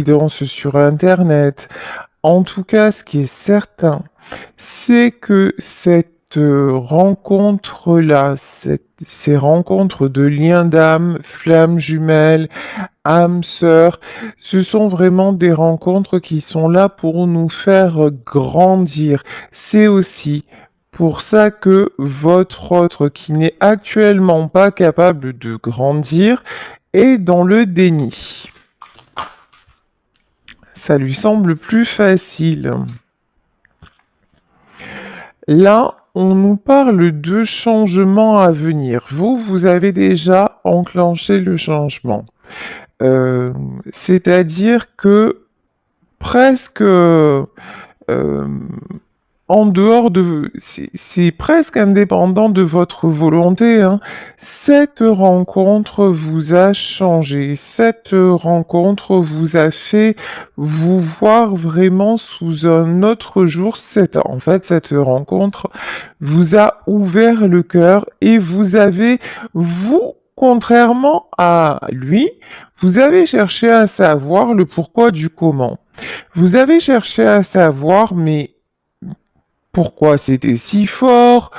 évidence sur internet. En tout cas, ce qui est certain, c'est que cette rencontre-là, ces rencontres de liens d'âme, flammes jumelles, âmes sœurs, ce sont vraiment des rencontres qui sont là pour nous faire grandir. C'est aussi pour ça que votre autre, qui n'est actuellement pas capable de grandir, est dans le déni. Ça lui semble plus facile. Là, on nous parle de changements à venir. Vous avez déjà enclenché le changement. C'est-à-dire que presque en dehors de... C'est presque indépendant de votre volonté, hein. Cette rencontre vous a changé. Cette rencontre vous a fait vous voir vraiment sous un autre jour. En fait, cette rencontre vous a ouvert le cœur et vous avez, vous, contrairement à lui, vous avez cherché à savoir le pourquoi du comment. Vous avez cherché à savoir, mais pourquoi c'était si fort?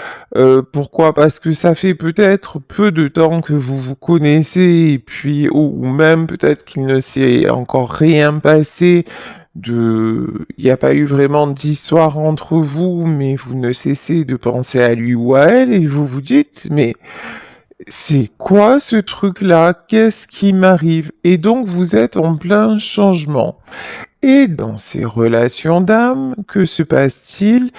Pourquoi? Parce que ça fait peut-être peu de temps que vous vous connaissez et puis ou même peut-être qu'il ne s'est encore rien passé il n'y a pas eu vraiment d'histoire entre vous, mais vous ne cessez de penser à lui ou à elle et vous vous dites: «Mais c'est quoi ce truc-là? Qu'est-ce qui m'arrive?» Et donc vous êtes en plein changement. Et dans ces relations d'âme, que se passe-t-il?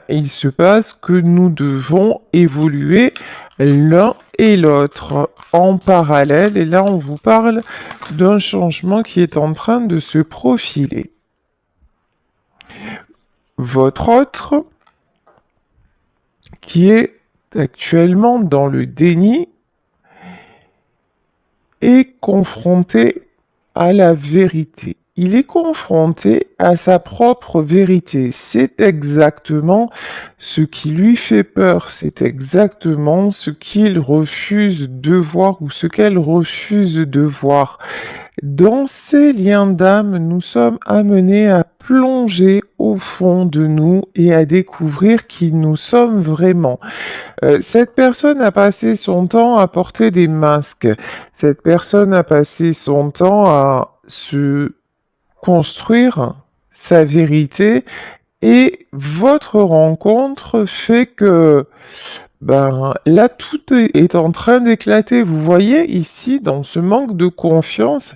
Il se passe que nous devons évoluer l'un et l'autre en parallèle. Et là, on vous parle d'un changement qui est en train de se profiler. Votre autre, qui est actuellement dans le déni, est confronté à la vérité. Il est confronté à sa propre vérité. C'est exactement ce qui lui fait peur. C'est exactement ce qu'il refuse de voir ou ce qu'elle refuse de voir. Dans ces liens d'âme, nous sommes amenés à plonger au fond de nous et à découvrir qui nous sommes vraiment. Cette personne a passé son temps à porter des masques. Cette personne a passé son temps à se construire sa vérité et votre rencontre fait que là, tout est en train d'éclater. Vous voyez ici, dans ce manque de confiance,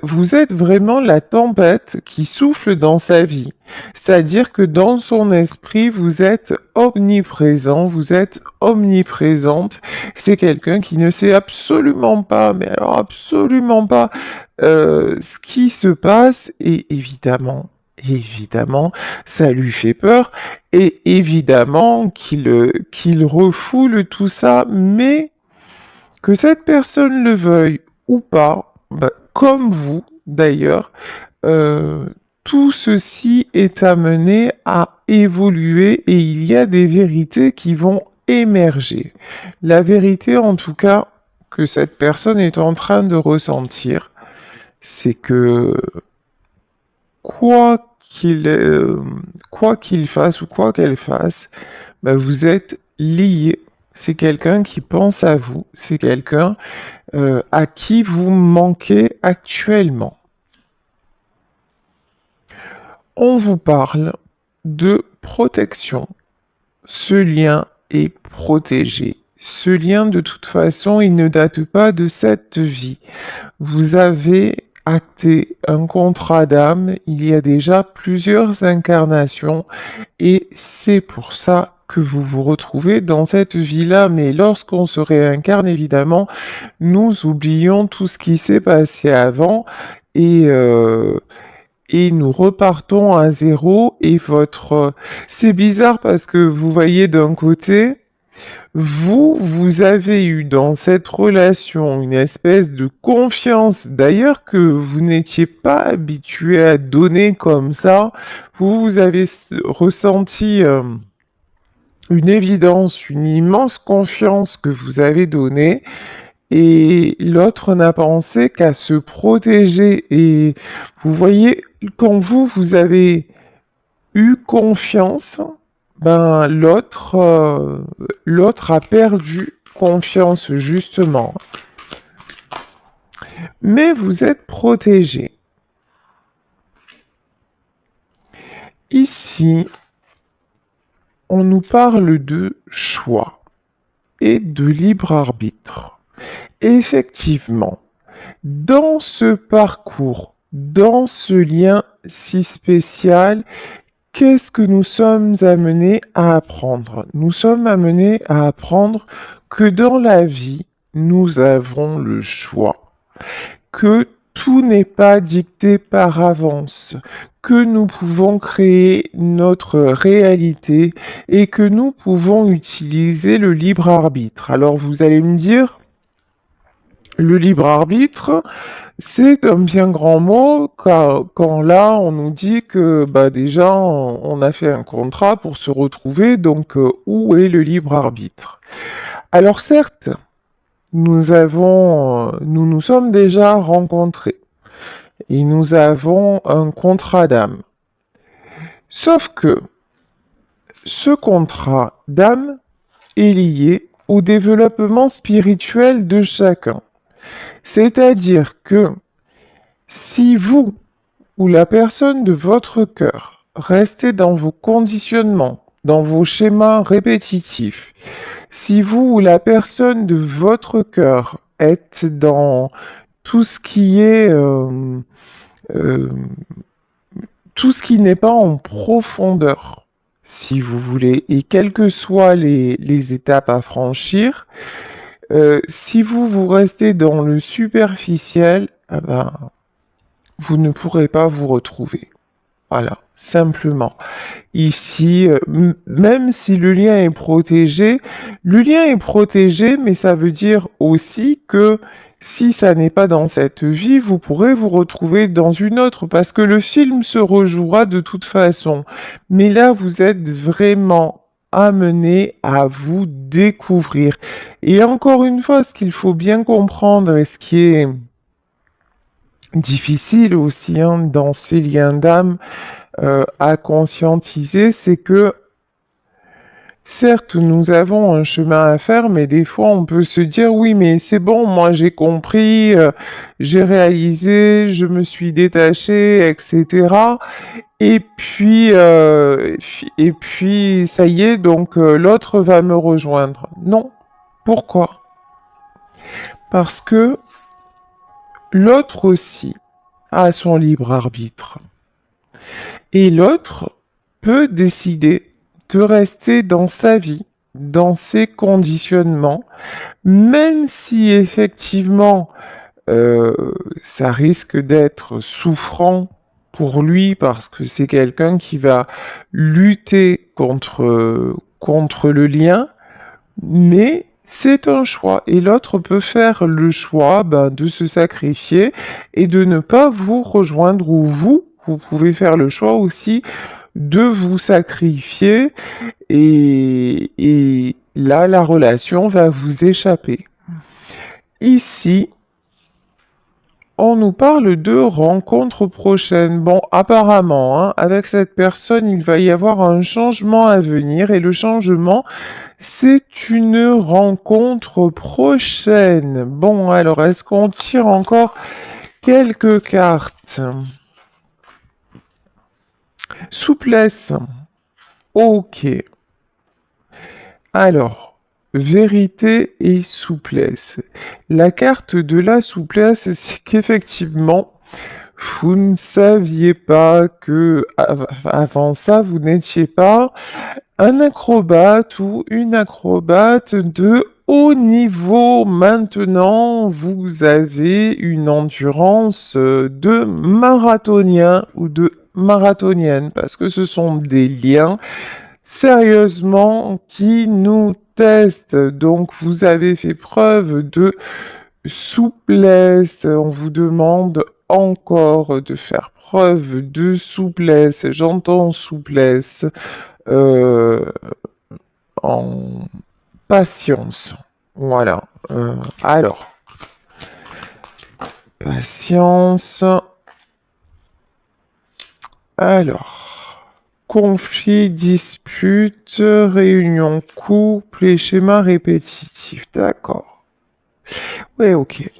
vous êtes vraiment la tempête qui souffle dans sa vie. C'est-à-dire que dans son esprit, vous êtes omniprésent, vous êtes omniprésente. C'est quelqu'un qui ne sait absolument pas, mais alors absolument pas, ce qui se passe et évidemment, ça lui fait peur et évidemment qu'il refoule tout ça, mais que cette personne le veuille ou pas, comme vous d'ailleurs, euh, tout ceci est amené à évoluer et il y a des vérités qui vont émerger. La vérité en tout cas que cette personne est en train de ressentir, c'est que quoi qu'il fasse ou quoi qu'elle fasse, vous êtes liés. C'est quelqu'un qui pense à vous, c'est quelqu'un à qui vous manquez actuellement. On vous parle de protection. Ce lien est protégé. Ce lien, de toute façon, il ne date pas de cette vie. Vous avez acté un contrat d'âme il y a déjà plusieurs incarnations et c'est pour ça que vous vous retrouvez dans cette vie-là. Mais lorsqu'on se réincarne, évidemment, nous oublions tout ce qui s'est passé avant et, euh, et nous repartons à zéro et C'est bizarre parce que vous voyez d'un côté, vous avez eu dans cette relation une espèce de confiance, d'ailleurs que vous n'étiez pas habitué à donner comme ça. Vous avez ressenti une évidence, une immense confiance que vous avez donnée. et l'autre n'a pensé qu'à se protéger. Et vous voyez, quand vous avez eu confiance, ben l'autre a perdu confiance justement. Mais vous êtes protégé. Ici, on nous parle de choix et de libre arbitre. Effectivement, dans ce parcours, dans ce lien si spécial, qu'est-ce que nous sommes amenés à apprendre? Nous sommes amenés à apprendre que dans la vie, nous avons le choix, que tout n'est pas dicté par avance, que nous pouvons créer notre réalité et que nous pouvons utiliser le libre arbitre. Alors vous allez me dire, le libre arbitre, c'est un bien grand mot quand là on nous dit que bah déjà on a fait un contrat pour se retrouver, donc où est le libre arbitre? Alors certes, nous nous sommes déjà rencontrés et nous avons un contrat d'âme. Sauf que ce contrat d'âme est lié au développement spirituel de chacun. C'est-à-dire que si vous ou la personne de votre cœur restez dans vos conditionnements, dans vos schémas répétitifs, si vous ou la personne de votre cœur êtes dans tout ce qui est euh, tout ce qui n'est pas en profondeur, si vous voulez, et quelles que soient les étapes à franchir, si vous restez dans le superficiel, eh ben, vous ne pourrez pas vous retrouver. Voilà, simplement. Ici, même si le lien est protégé, mais ça veut dire aussi que si ça n'est pas dans cette vie, vous pourrez vous retrouver dans une autre, parce que le film se rejouera de toute façon. Mais là, vous êtes vraiment amené à vous découvrir. Et encore une fois, ce qu'il faut bien comprendre et ce qui est difficile aussi hein, dans ces liens d'âme, à conscientiser, c'est que certes, nous avons un chemin à faire, mais des fois, on peut se dire, oui, mais c'est bon, moi j'ai compris, j'ai réalisé, je me suis détaché, etc. Et puis, ça y est, donc l'autre va me rejoindre. Non. Pourquoi? Parce que l'autre aussi a son libre arbitre. Et l'autre peut décider de rester dans sa vie, dans ses conditionnements, même si effectivement ça risque d'être souffrant pour lui parce que c'est quelqu'un qui va lutter contre le lien, mais c'est un choix et l'autre peut faire le choix ben, de se sacrifier et de ne pas vous rejoindre ou vous pouvez faire le choix aussi de vous sacrifier et là la relation va vous échapper. Ici, on nous parle de rencontres prochaines. Bon, apparemment, hein, avec cette personne, il va y avoir un changement à venir et le changement, c'est une rencontre prochaine. Bon, alors, est-ce qu'on tire encore quelques cartes? Souplesse. Ok. Alors, vérité et souplesse. La carte de la souplesse, c'est qu'effectivement, vous ne saviez pas que avant ça, vous n'étiez pas un acrobate ou une acrobate de haut niveau. Maintenant, vous avez une endurance de marathonien ou de marathonienne parce que ce sont des liens sérieusement qui nous testent. Donc, vous avez fait preuve de souplesse. On vous demande encore de faire preuve de souplesse. J'entends souplesse euh, en patience. Voilà. Alors. patience. Alors, conflit, dispute, réunion couple et schéma répétitif. D'accord. Ouais, ok.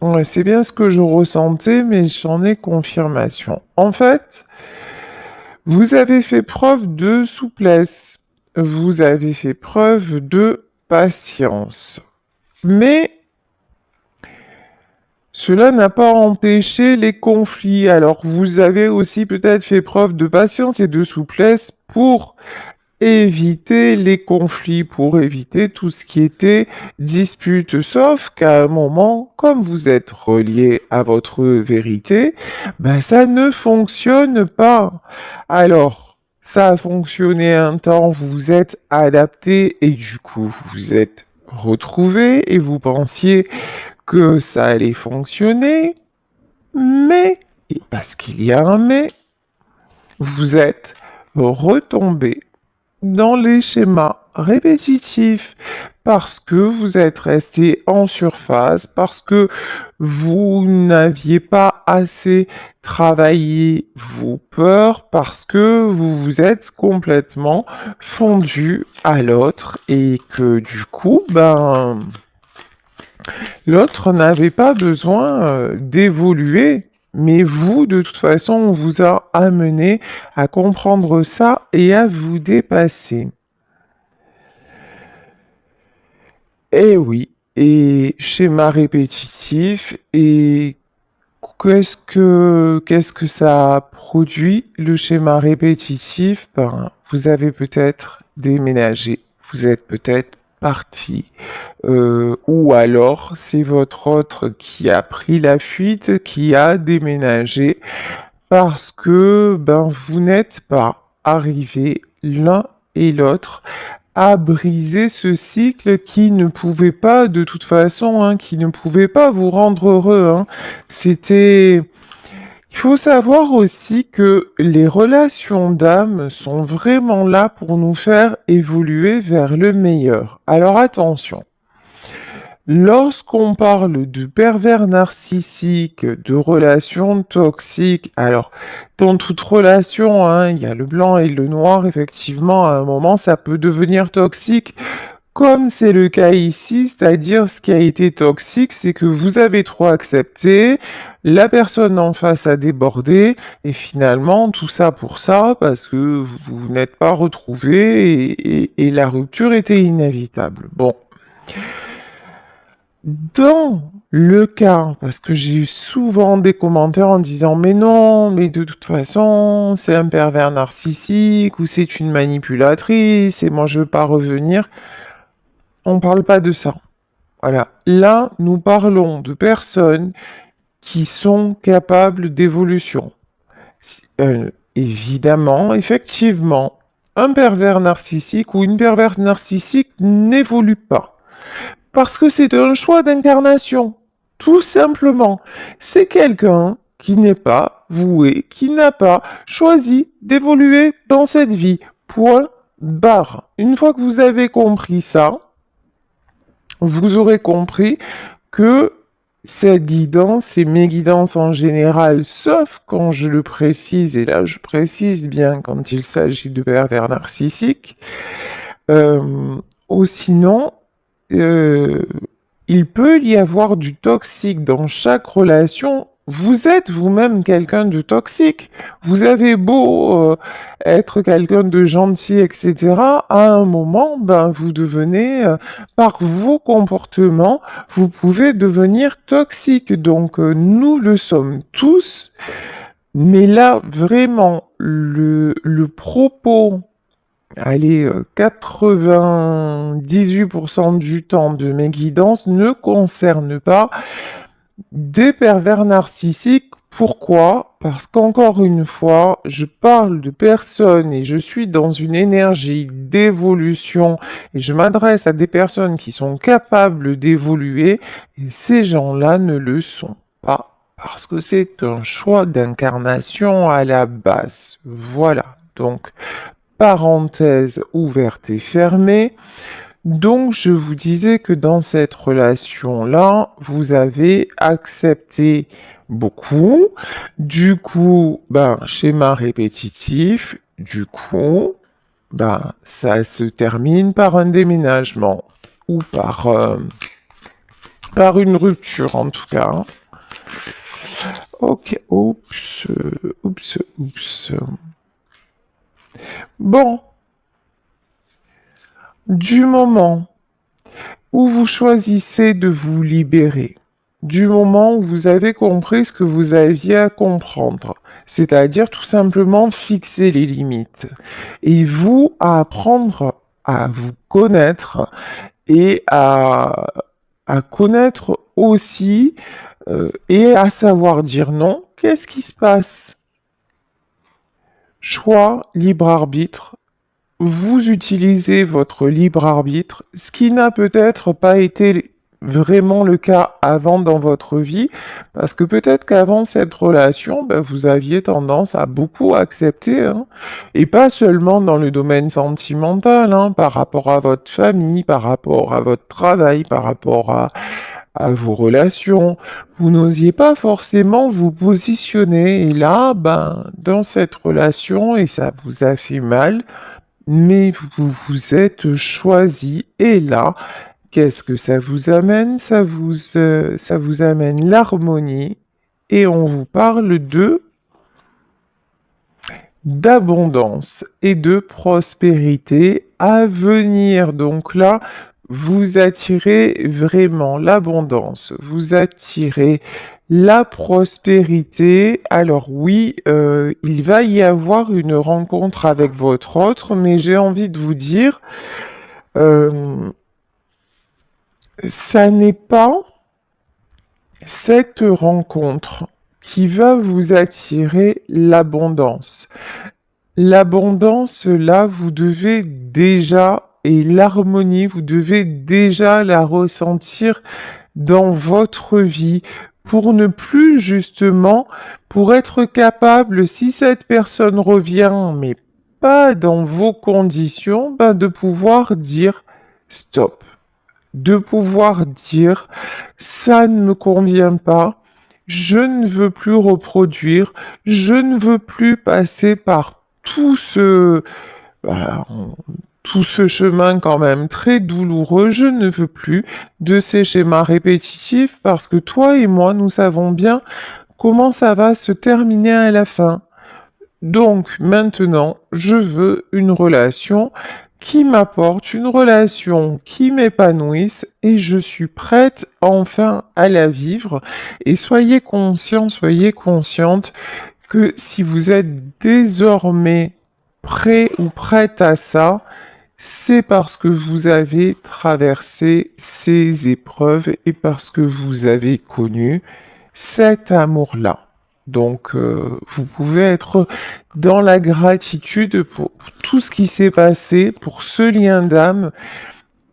Ouais, c'est bien ce que je ressentais, mais j'en ai confirmation. En fait, vous avez fait preuve de souplesse. Vous avez fait preuve de patience. Mais cela n'a pas empêché les conflits. Alors, vous avez aussi peut-être fait preuve de patience et de souplesse pour éviter les conflits, pour éviter tout ce qui était dispute. Sauf qu'à un moment, comme vous êtes relié à votre vérité, ben ça ne fonctionne pas. Alors, ça a fonctionné un temps, vous vous êtes adapté et du coup, vous vous êtes retrouvé et vous pensiez que ça allait fonctionner, mais, et parce qu'il y a un mais, vous êtes retombé dans les schémas répétitifs parce que vous êtes resté en surface, parce que vous n'aviez pas assez travaillé vos peurs, parce que vous vous êtes complètement fondu à l'autre et que du coup, ben, l'autre n'avait pas besoin d'évoluer, mais vous, de toute façon, on vous a amené à comprendre ça et à vous dépasser. Eh oui, et schéma répétitif, et qu'est-ce que ça produit, le schéma répétitif? Ben, vous avez peut-être déménagé, vous êtes peut-être parti, ou alors c'est votre autre qui a pris la fuite, qui a déménagé, parce que ben vous n'êtes pas arrivés l'un et l'autre à briser ce cycle qui ne pouvait pas, de toute façon, hein, qui ne pouvait pas vous rendre heureux, hein. C'était... Il faut savoir aussi que les relations d'âme sont vraiment là pour nous faire évoluer vers le meilleur. Alors attention, lorsqu'on parle de pervers narcissique, de relations toxiques, alors dans toute relation, hein, il y a le blanc et le noir, effectivement, à un moment, ça peut devenir toxique, comme c'est le cas ici, c'est-à-dire ce qui a été toxique, c'est que vous avez trop accepté, la personne en face a débordé, et finalement, tout ça pour ça, parce que vous n'êtes pas retrouvés, et la rupture était inévitable. Bon. Dans le cas, parce que j'ai eu souvent des commentaires en disant mais non, mais de toute façon, c'est un pervers narcissique ou c'est une manipulatrice et moi je veux pas revenir. On parle pas de ça. Voilà. Là, nous parlons de personnes qui sont capables d'évolution. Évidemment, effectivement, un pervers narcissique ou une perverse narcissique n'évolue pas. Parce que c'est un choix d'incarnation. Tout simplement. C'est quelqu'un qui n'est pas voué, qui n'a pas choisi d'évoluer dans cette vie. Point barre. Une fois que vous avez compris ça, vous aurez compris que cette guidance et mes guidances en général, sauf quand je le précise, et là je précise bien quand il s'agit de pervers narcissiques, ou sinon, euh, il peut y avoir du toxique dans chaque relation. Vous êtes vous-même quelqu'un de toxique. Vous avez beau être quelqu'un de gentil, etc. À un moment, ben, vous devenez, par vos comportements, vous pouvez devenir toxique. Donc, nous le sommes tous. Mais là, vraiment, le propos, allez, 98% du temps de mes guidances ne concerne pas des pervers narcissiques. Pourquoi? Parce qu'encore une fois, je parle de personnes et je suis dans une énergie d'évolution et je m'adresse à des personnes qui sont capables d'évoluer et ces gens-là ne le sont pas parce que c'est un choix d'incarnation à la base. Voilà. Donc, parenthèse ouverte et fermée. Donc, je vous disais que dans cette relation-là, vous avez accepté beaucoup. Du coup, ben, schéma répétitif. Du coup, ben, ça se termine par un déménagement ou par une rupture en tout cas. Ok, oups. Bon, du moment où vous choisissez de vous libérer, du moment où vous avez compris ce que vous aviez à comprendre, c'est-à-dire tout simplement fixer les limites, et vous à apprendre à vous connaître et à connaître aussi et à savoir dire non, qu'est-ce qui se passe? Choix, libre arbitre. Vous utilisez votre libre arbitre, ce qui n'a peut-être pas été vraiment le cas avant dans votre vie, parce que peut-être qu'avant cette relation, ben, vous aviez tendance à beaucoup accepter, hein, et pas seulement dans le domaine sentimental, hein, par rapport à votre famille, par rapport à votre travail, par rapport à vos relations. Vous n'osiez pas forcément vous positionner, et là, ben, dans cette relation, et ça vous a fait mal, mais vous vous êtes choisi et là, qu'est-ce que ça vous amène? Ça vous amène l'harmonie et on vous parle de d'abondance et de prospérité à venir. Donc là, vous attirez vraiment l'abondance, vous attirez la prospérité. Alors oui, il va y avoir une rencontre avec votre autre, mais j'ai envie de vous dire, euh, ça n'est pas cette rencontre qui va vous attirer l'abondance. L'abondance, là, vous devez déjà, et l'harmonie, vous devez déjà la ressentir dans votre vie pour ne plus justement, pour être capable, si cette personne revient, mais pas dans vos conditions, ben de pouvoir dire stop, de pouvoir dire ça ne me convient pas, je ne veux plus reproduire, je ne veux plus passer par voilà, tout ce chemin quand même très douloureux, je ne veux plus de ces schémas répétitifs parce que toi et moi, nous savons bien comment ça va se terminer à la fin. Donc maintenant, je veux une relation qui m'apporte, une relation qui m'épanouisse et je suis prête enfin à la vivre. Et soyez conscient, soyez consciente que si vous êtes désormais prêt ou prête à ça, c'est parce que vous avez traversé ces épreuves et parce que vous avez connu cet amour-là. Donc, vous pouvez être dans la gratitude pour tout ce qui s'est passé, pour ce lien d'âme,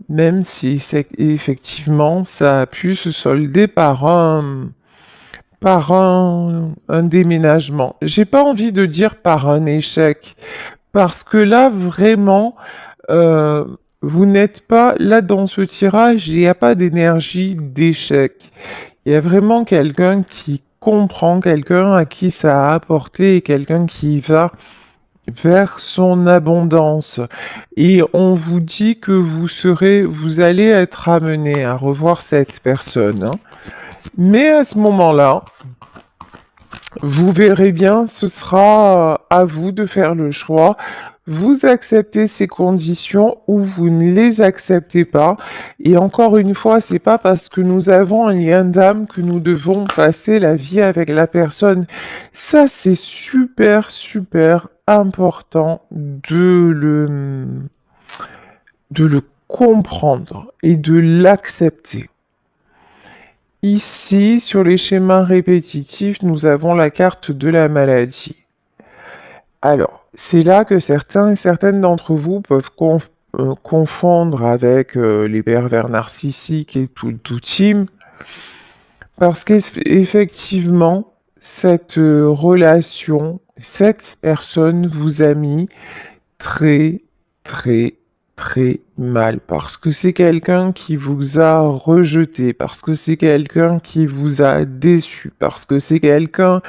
même si effectivement ça a pu se solder par un déménagement. J'ai pas envie de dire par un échec, parce que là vraiment, euh, vous n'êtes pas là dans ce tirage, il n'y a pas d'énergie d'échec. Il y a vraiment quelqu'un qui comprend, quelqu'un à qui ça a apporté et quelqu'un qui va vers son abondance. Et on vous dit que vous allez être amené à revoir cette personne, hein. Mais à ce moment-là, vous verrez bien, ce sera à vous de faire le choix. Vous acceptez ces conditions ou vous ne les acceptez pas. Et encore une fois, c'est pas parce que nous avons un lien d'âme que nous devons passer la vie avec la personne. Ça, c'est super important de le comprendre et de l'accepter. Ici, sur les schémas répétitifs, nous avons la carte de la maladie. Alors, c'est là que certains et certaines d'entre vous peuvent confondre avec les pervers narcissiques et tout team, parce qu'effectivement, cette relation, cette personne vous a mis très, très très mal, parce que c'est quelqu'un qui vous a rejeté, parce que c'est quelqu'un qui vous a déçu, parce que c'est quelqu'un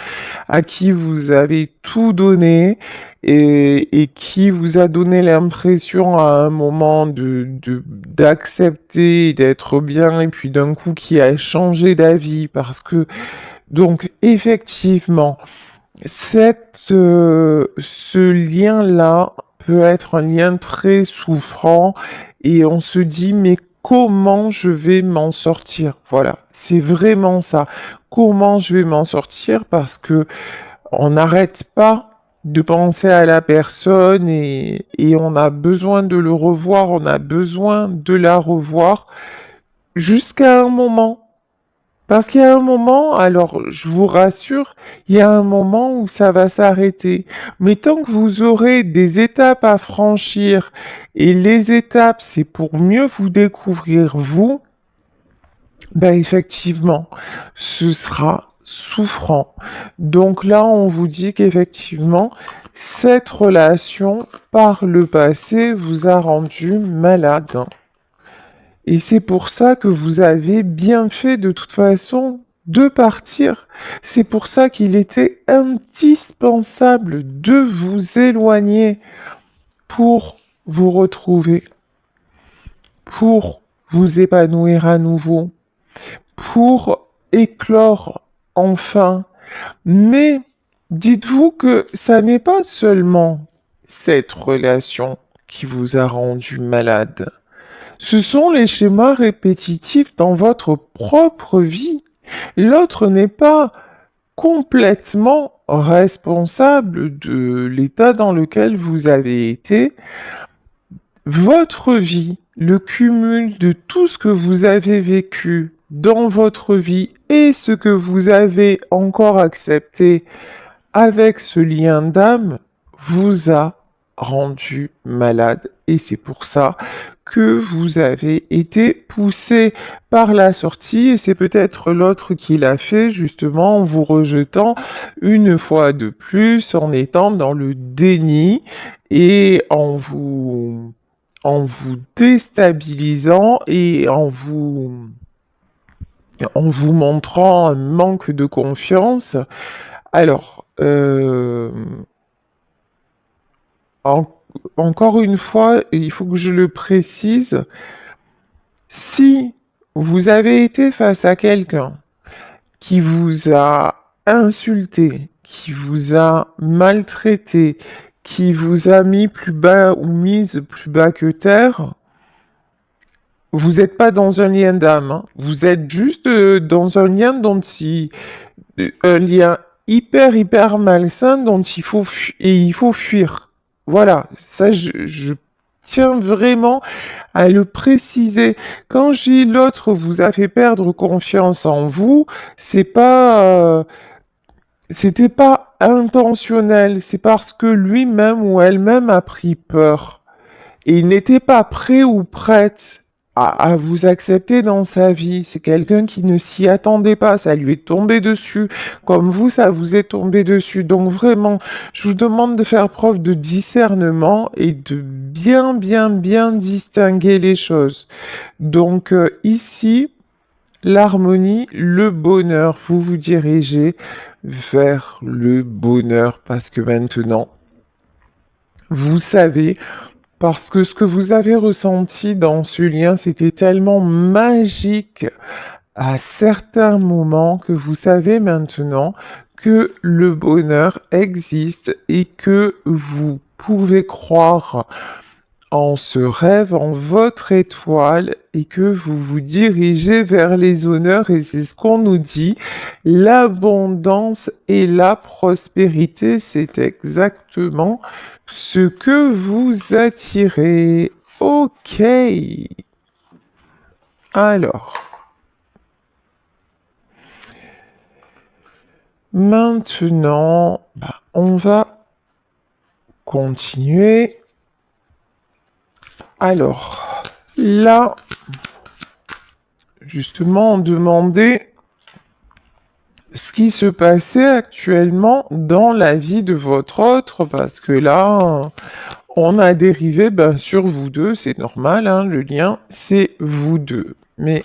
à qui vous avez tout donné et qui vous a donné l'impression à un moment d'accepter, d'être bien, et puis d'un coup qui a changé d'avis, parce que, donc, effectivement, ce lien-là peut être un lien très souffrant et on se dit, mais comment je vais m'en sortir? Voilà, c'est vraiment ça. Comment je vais m'en sortir? Parce que on n'arrête pas de penser à la personne et on a besoin de le revoir, on a besoin de la revoir jusqu'à un moment. Parce qu'il y a un moment, alors je vous rassure, il y a un moment où ça va s'arrêter. Mais tant que vous aurez des étapes à franchir, et les étapes, c'est pour mieux vous découvrir vous, ben effectivement, ce sera souffrant. Donc là, on vous dit qu'effectivement, cette relation, par le passé, vous a rendu malade. Et c'est pour ça que vous avez bien fait de toute façon de partir. C'est pour ça qu'il était indispensable de vous éloigner pour vous retrouver, pour vous épanouir à nouveau, pour éclore enfin. Mais dites-vous que ça n'est pas seulement cette relation qui vous a rendu malade. Ce sont les schémas répétitifs dans votre propre vie. L'autre n'est pas complètement responsable de l'état dans lequel vous avez été. Votre vie, le cumul de tout ce que vous avez vécu dans votre vie et ce que vous avez encore accepté avec ce lien d'âme, vous a rendu malade. Et c'est pour ça que vous avez été poussé par la sortie et c'est peut-être l'autre qui l'a fait justement en vous rejetant une fois de plus, en étant dans le déni et en vous déstabilisant et en vous montrant un manque de confiance. Alors, en- encore une fois, il faut que je le précise, si vous avez été face à quelqu'un qui vous a insulté, qui vous a maltraité, qui vous a mis plus bas ou mise plus bas que terre, vous n'êtes pas dans un lien d'âme, hein. Vous êtes juste dans un lien un lien hyper malsain dont il faut fuir. Voilà, ça je tiens vraiment à le préciser. Quand j'ai l'autre vous a fait perdre confiance en vous, c'est pas, c'était pas intentionnel, c'est parce que lui-même ou elle-même a pris peur. Et il n'était pas prêt ou prête à vous accepter dans sa vie. C'est quelqu'un qui ne s'y attendait pas, ça lui est tombé dessus, comme vous, ça vous est tombé dessus. Donc vraiment, je vous demande de faire preuve de discernement et de bien distinguer les choses. Donc ici, l'harmonie, le bonheur, vous vous dirigez vers le bonheur parce que maintenant, vous savez parce que ce que vous avez ressenti dans ce lien, c'était tellement magique à certains moments que vous savez maintenant que le bonheur existe et que vous pouvez croire en ce rêve, en votre étoile et que vous vous dirigez vers les honneurs et c'est ce qu'on nous dit. L'abondance et la prospérité, c'est exactement ce que vous attirez. Ok. Alors, maintenant, on va continuer. Alors, là, justement, on demandait ce qui se passait actuellement dans la vie de votre autre, parce que là, on a dérivé sur vous deux, c'est normal, hein, le lien, c'est vous deux. Mais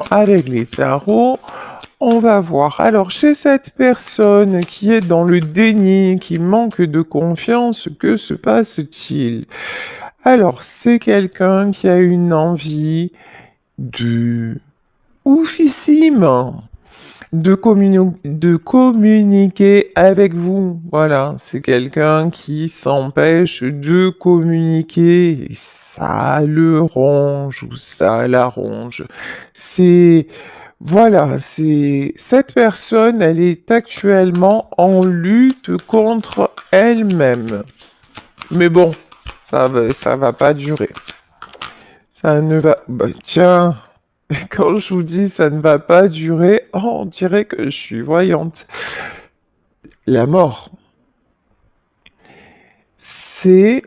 avec les tarots, on va voir. Alors, chez cette personne qui est dans le déni, qui manque de confiance, que se passe-t-il? Alors, c'est quelqu'un qui a une envie de oufissime de communiquer avec vous. Voilà, c'est quelqu'un qui s'empêche de communiquer et ça le ronge ou ça la ronge. C'est voilà, c'est cette personne, elle est actuellement en lutte contre elle-même. Mais bon, ça va pas durer. Ça ne va... Bah, tiens, quand je vous dis ça ne va pas durer, oh, on dirait que je suis voyante. La mort, c'est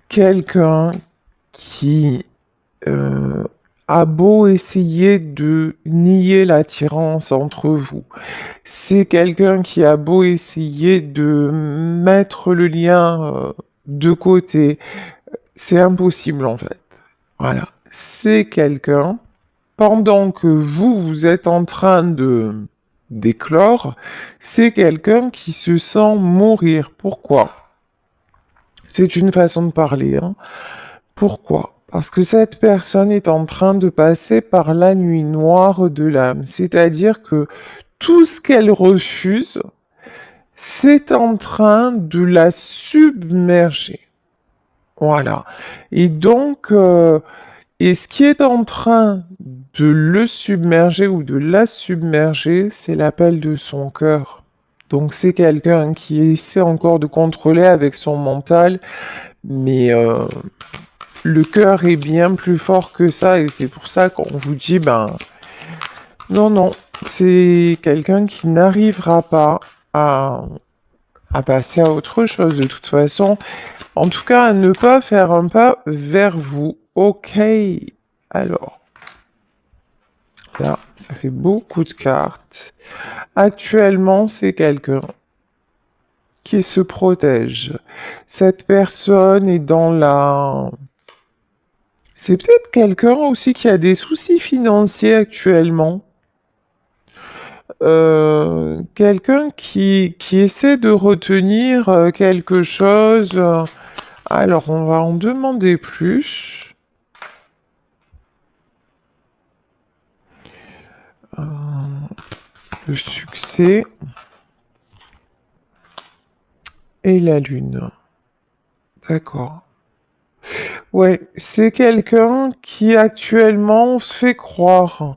quelqu'un qui a beau essayer de nier l'attirance entre vous. C'est quelqu'un qui a beau essayer de mettre le lien de côté. C'est impossible en fait. Voilà. C'est quelqu'un, pendant que vous êtes en train de d'éclore, c'est quelqu'un qui se sent mourir. Pourquoi? C'est une façon de parler, hein. Pourquoi? Parce que cette personne est en train de passer par la nuit noire de l'âme. C'est-à-dire que tout ce qu'elle refuse, c'est en train de la submerger. Voilà. Et donc, et ce qui est en train de le submerger ou de la submerger, c'est l'appel de son cœur. Donc c'est quelqu'un qui essaie encore de contrôler avec son mental, mais le cœur est bien plus fort que ça et c'est pour ça qu'on vous dit, non, non, c'est quelqu'un qui n'arrivera pas à passer à autre chose de toute façon. En tout cas, à ne pas faire un pas vers vous. Ok. Alors, là, ça fait beaucoup de cartes. Actuellement, c'est quelqu'un qui se protège. Cette personne est dans la... C'est peut-être quelqu'un aussi qui a des soucis financiers actuellement. Quelqu'un qui essaie de retenir quelque chose. Alors, on va en demander plus. Le succès et la lune. D'accord. Ouais, c'est quelqu'un qui actuellement fait croire,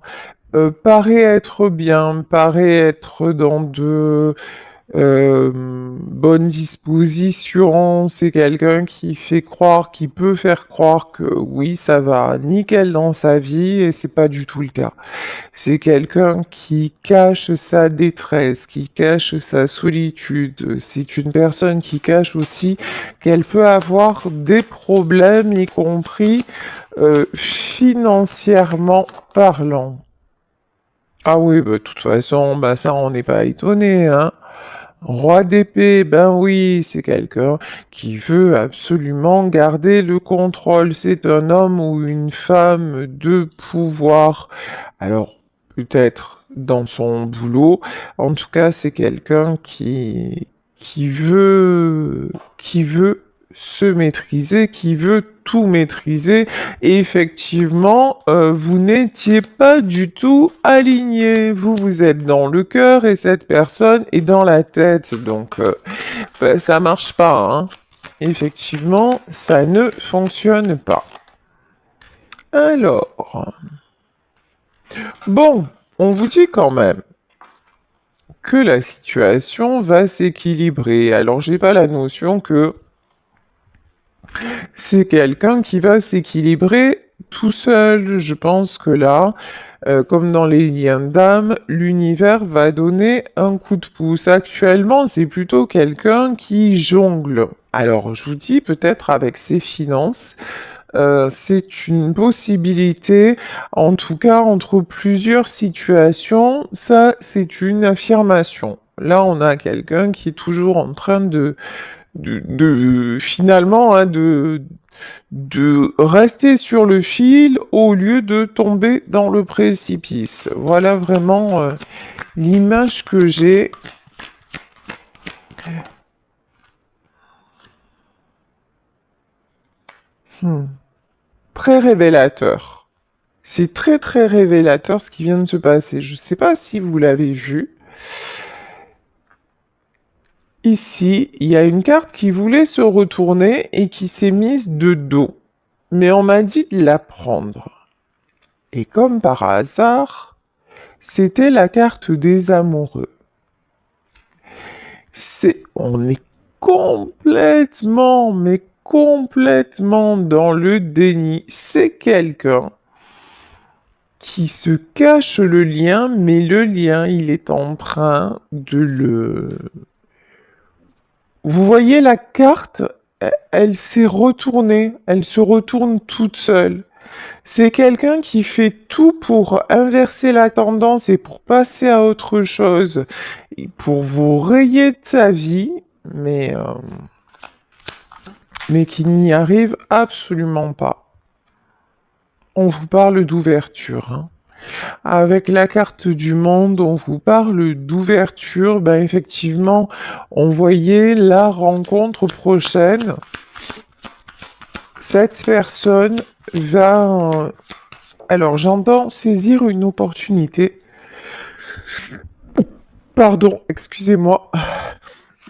paraît être bien, paraît être dans de bonnes dispositions. C'est quelqu'un qui fait croire, qui peut faire croire que oui, ça va nickel dans sa vie et c'est pas du tout le cas. C'est quelqu'un qui cache sa détresse, qui cache sa solitude. C'est une personne qui cache aussi qu'elle peut avoir des problèmes, y compris financièrement parlant. Ah oui, de toute façon, ça on n'est pas étonné, hein. Roi d'épée, ben oui, c'est quelqu'un qui veut absolument garder le contrôle. C'est un homme ou une femme de pouvoir. Alors, peut-être dans son boulot. En tout cas, c'est quelqu'un qui veut se maîtriser, qui veut tout maîtriser. Et effectivement, vous n'étiez pas du tout aligné. Vous êtes dans le cœur et cette personne est dans la tête. Donc, ça marche pas, hein. Effectivement, ça ne fonctionne pas. Alors, bon, on vous dit quand même que la situation va s'équilibrer. Alors, j'ai pas la notion que c'est quelqu'un qui va s'équilibrer tout seul. Je pense que là, comme dans les liens d'âme, l'univers va donner un coup de pouce. Actuellement, c'est plutôt quelqu'un qui jongle. Alors, je vous dis peut-être avec ses finances, c'est une possibilité, en tout cas entre plusieurs situations, ça c'est une affirmation. Là, on a quelqu'un qui est toujours en train finalement, hein, de rester sur le fil au lieu de tomber dans le précipice. Voilà vraiment l'image que j'ai. Hmm. Très révélateur. C'est très très révélateur ce qui vient de se passer. Je ne sais pas si vous l'avez vu. Ici, il y a une carte qui voulait se retourner et qui s'est mise de dos. Mais on m'a dit de la prendre. Et comme par hasard, c'était la carte des amoureux. On est complètement, mais complètement dans le déni. C'est quelqu'un qui se cache le lien, mais le lien, il est en train de le... Vous voyez la carte, elle s'est retournée, elle se retourne toute seule. C'est quelqu'un qui fait tout pour inverser la tendance et pour passer à autre chose, et pour vous rayer de sa vie, mais qui n'y arrive absolument pas. On vous parle d'ouverture, hein. Avec la carte du monde, on vous parle d'ouverture. Ben effectivement, on voyait la rencontre prochaine. Cette personne va... Alors, j'entends saisir une opportunité. Pardon, excusez-moi.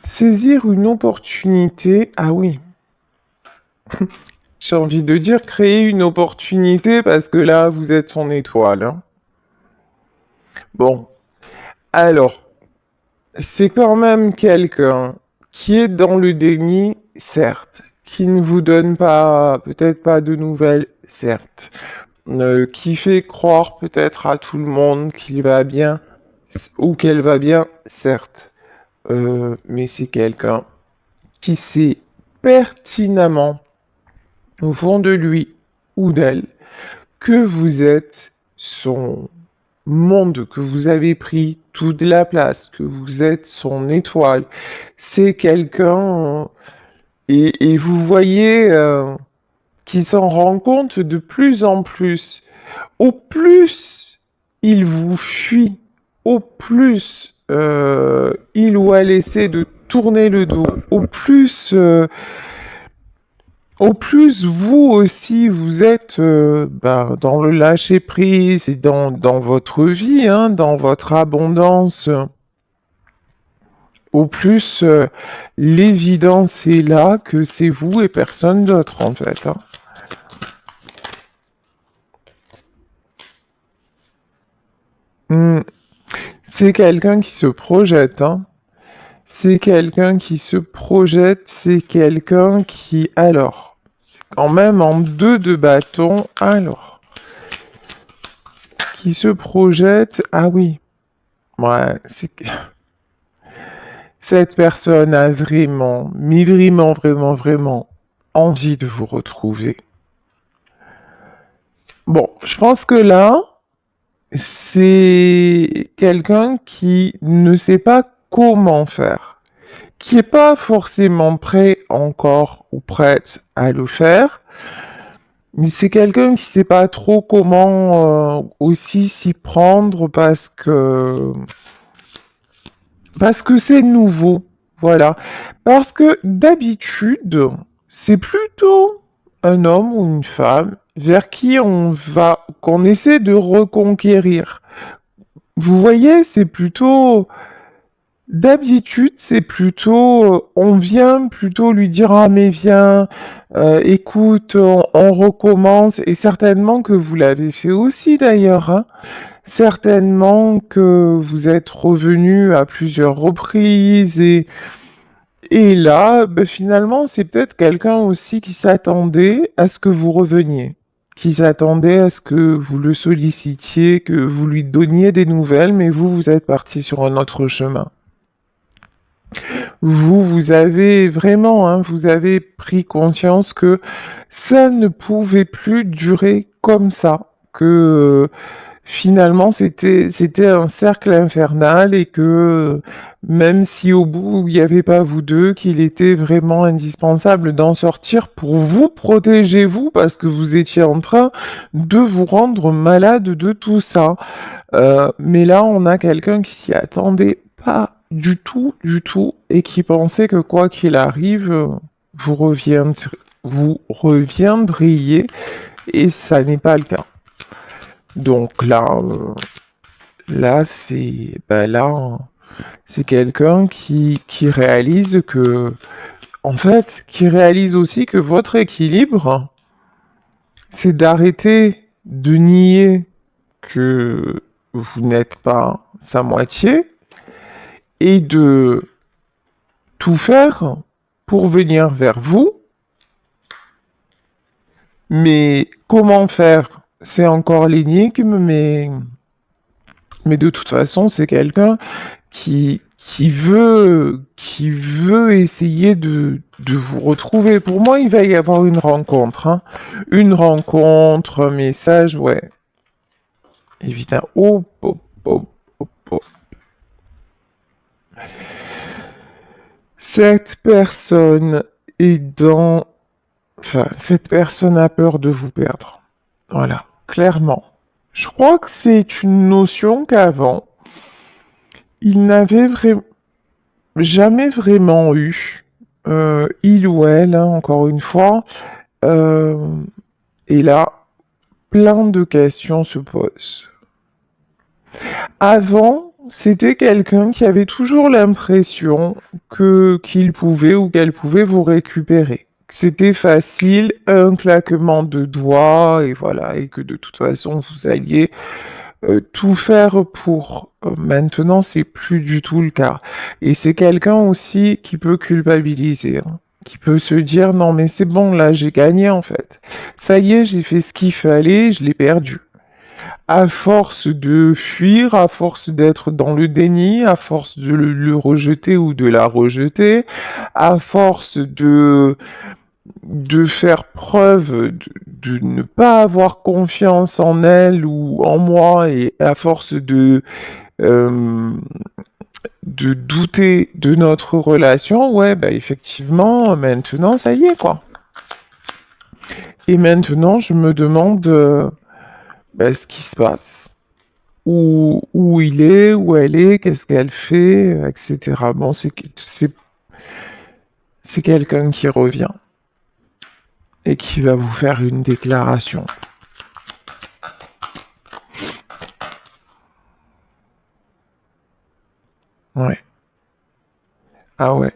Saisir une opportunité. Ah oui. J'ai envie de dire créer une opportunité parce que là, vous êtes son étoile, hein. Bon, alors, c'est quand même quelqu'un qui est dans le déni, certes, qui ne vous donne pas, peut-être pas de nouvelles, certes, qui fait croire peut-être à tout le monde qu'il va bien ou qu'elle va bien, certes, mais c'est quelqu'un qui sait pertinemment au fond de lui ou d'elle que vous êtes son monde, que vous avez pris toute la place, que vous êtes son étoile. C'est quelqu'un, et vous voyez qui s'en rend compte de plus en plus. Au plus il vous fuit, au plus il ou elle essaie de tourner le dos, au plus vous aussi, vous êtes dans le lâcher-prise et dans votre vie, hein, dans votre abondance, au plus l'évidence est là que c'est vous et personne d'autre en fait, hein. Hmm. C'est quelqu'un qui se projette, hein. C'est quelqu'un qui se projette, c'est quelqu'un qui... Alors, c'est quand même en deux de bâton, alors... Qui se projette, ah oui, ouais, c'est... Cette personne a vraiment, mais vraiment, vraiment, vraiment envie de vous retrouver. Bon, je pense que là, c'est quelqu'un qui ne sait pas comment faire, qui n'est pas forcément prêt encore ou prête à le faire, mais c'est quelqu'un qui sait pas trop comment aussi s'y prendre parce que c'est nouveau, voilà. Parce que d'habitude, c'est plutôt un homme ou une femme vers qui on va, qu'on essaie de reconquérir. Vous voyez, c'est plutôt, d'habitude, c'est plutôt, on vient plutôt lui dire, ah mais viens, écoute, on recommence, et certainement que vous l'avez fait aussi d'ailleurs, hein. Certainement que vous êtes revenu à plusieurs reprises et là, ben, finalement, c'est peut-être quelqu'un aussi qui s'attendait à ce que vous reveniez, qui s'attendait à ce que vous le sollicitiez, que vous lui donniez des nouvelles, mais vous, vous êtes parti sur un autre chemin. Vous avez vraiment, hein, vous avez pris conscience que ça ne pouvait plus durer comme ça, que finalement c'était un cercle infernal et que même si au bout il n'y avait pas vous deux, qu'il était vraiment indispensable d'en sortir pour vous protéger vous parce que vous étiez en train de vous rendre malade de tout ça. Mais là on a quelqu'un qui s'y attendait pas du tout et qui pensait que quoi qu'il arrive, vous reviendriez et ça n'est pas le cas. Donc là, c'est quelqu'un qui réalise que, en fait, qui réalise aussi que votre équilibre, c'est d'arrêter de nier que vous n'êtes pas sa moitié et de tout faire pour venir vers vous. Mais comment faire? C'est encore l'énigme, mais de toute façon, c'est quelqu'un qui veut essayer de vous retrouver. Pour moi, il va y avoir une rencontre, hein. Une rencontre, un message, ouais. Évidemment. Oh, oh, oh, oh, oh. Cette personne est dans... Enfin, cette personne a peur de vous perdre. Voilà, clairement. Je crois que c'est une notion qu'avant, il n'avait jamais vraiment eu, il ou elle, hein, encore une fois, euh, et là, plein de questions se posent. Avant, c'était quelqu'un qui avait toujours l'impression qu'il pouvait ou qu'elle pouvait vous récupérer. C'était facile, un claquement de doigts, et voilà, et que de toute façon, vous alliez tout faire pour. Maintenant, c'est plus du tout le cas. Et c'est quelqu'un aussi qui peut culpabiliser, hein, qui peut se dire non mais c'est bon, là j'ai gagné en fait. Ça y est, j'ai fait ce qu'il fallait, je l'ai perdu. À force de fuir, à force d'être dans le déni, à force de le rejeter ou de la rejeter, à force de faire preuve de ne pas avoir confiance en elle ou en moi et à force euh, de douter de notre relation, ouais, bah effectivement, maintenant, ça y est, quoi. Et maintenant, je me demande bah, ce qui se passe. Où il est, où elle est, qu'est-ce qu'elle fait, etc. Bon, c'est quelqu'un qui revient et qui va vous faire une déclaration. Ouais. Ah ouais.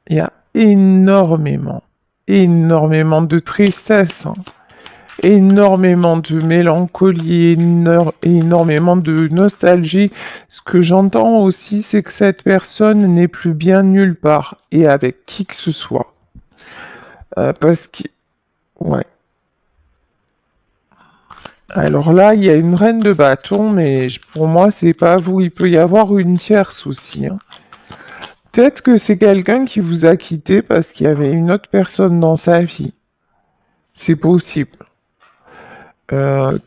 Il y a énormément de tristesse, hein, énormément de mélancolie, énormément de nostalgie. Ce que j'entends aussi, c'est que cette personne n'est plus bien nulle part et avec qui que ce soit. Parce que, ouais. Alors là, il y a une reine de bâton, mais pour moi, c'est pas vous. Il peut y avoir une tierce aussi, hein. Peut-être que c'est quelqu'un qui vous a quitté parce qu'il y avait une autre personne dans sa vie. C'est possible.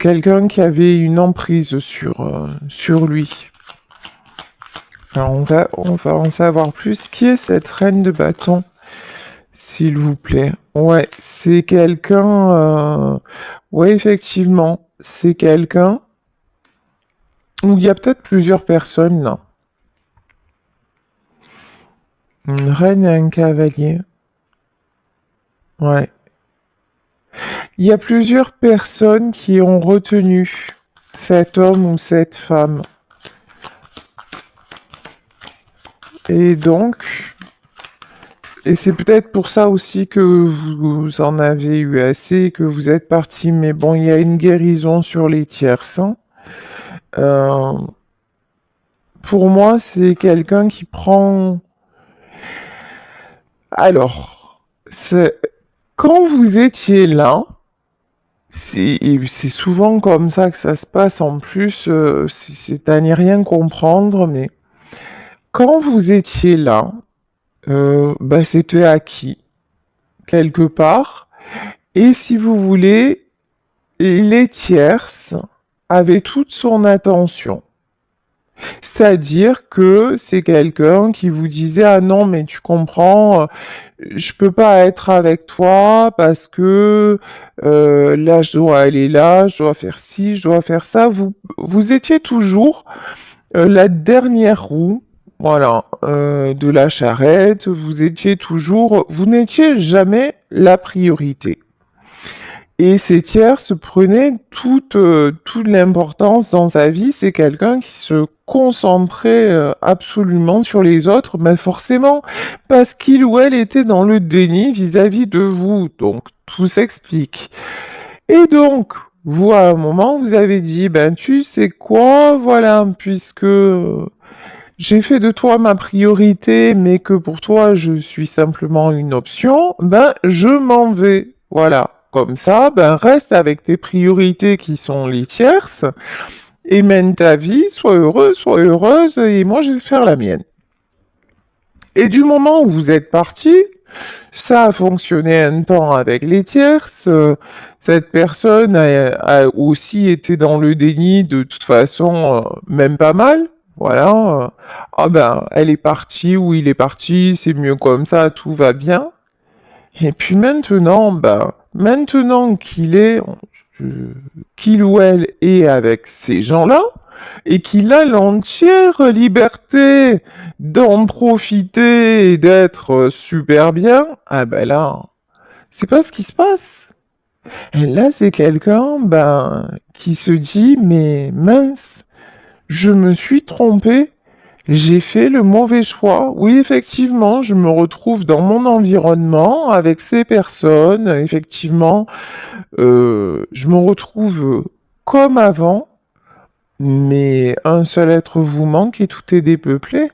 Quelqu'un qui avait une emprise sur lui. Alors on va en savoir plus. Qui est cette reine de bâton, s'il vous plaît? Ouais, c'est quelqu'un... Ouais, effectivement, c'est quelqu'un où il y a peut-être plusieurs personnes là. Une reine et un cavalier. Ouais. Il y a plusieurs personnes qui ont retenu cet homme ou cette femme. Et donc, et c'est peut-être pour ça aussi que vous en avez eu assez, que vous êtes parti. Mais bon, il y a une guérison sur les tierces, hein. Euh, pour moi, c'est quelqu'un qui prend... Alors, quand vous étiez là, c'est souvent comme ça que ça se passe. En plus, c'est à n'y rien comprendre, mais quand vous étiez là, bah, c'était acquis, quelque part. Et si vous voulez, les tierces, avait toute son attention. C'est-à-dire que c'est quelqu'un qui vous disait: «Ah non, mais tu comprends, je peux pas être avec toi parce que, là, je dois aller là, je dois faire ci, je dois faire ça». Vous étiez toujours, la dernière roue, voilà, de la charrette, vous n'étiez jamais la priorité. Et ces tierces prenaient toute l'importance dans sa vie. C'est quelqu'un qui se concentrait absolument sur les autres, mais forcément, parce qu'il ou elle était dans le déni vis-à-vis de vous. Donc, tout s'explique. Et donc, vous, à un moment, vous avez dit, ben, tu sais quoi, voilà, puisque j'ai fait de toi ma priorité, mais que pour toi je suis simplement une option, ben je m'en vais. Voilà. Comme ça, ben reste avec tes priorités qui sont les tierces et mène ta vie, sois heureuse, et moi je vais faire la mienne. Et du moment où vous êtes parti, ça a fonctionné un temps avec les tierces. Cette personne a aussi été dans le déni de toute façon, même pas mal. Voilà. Ah ben, elle est partie ou il est parti, c'est mieux comme ça, tout va bien. Et puis maintenant, ben, maintenant qu'il ou elle est avec ces gens-là, et qu'il a l'entière liberté d'en profiter et d'être super bien, ah ben là, c'est pas ce qui se passe. Et là, c'est quelqu'un, ben, qui se dit, mais mince, je me suis trompé, j'ai fait le mauvais choix. Oui, effectivement, je me retrouve dans mon environnement avec ces personnes, effectivement, je me retrouve comme avant, mais un seul être vous manque et tout est dépeuplé.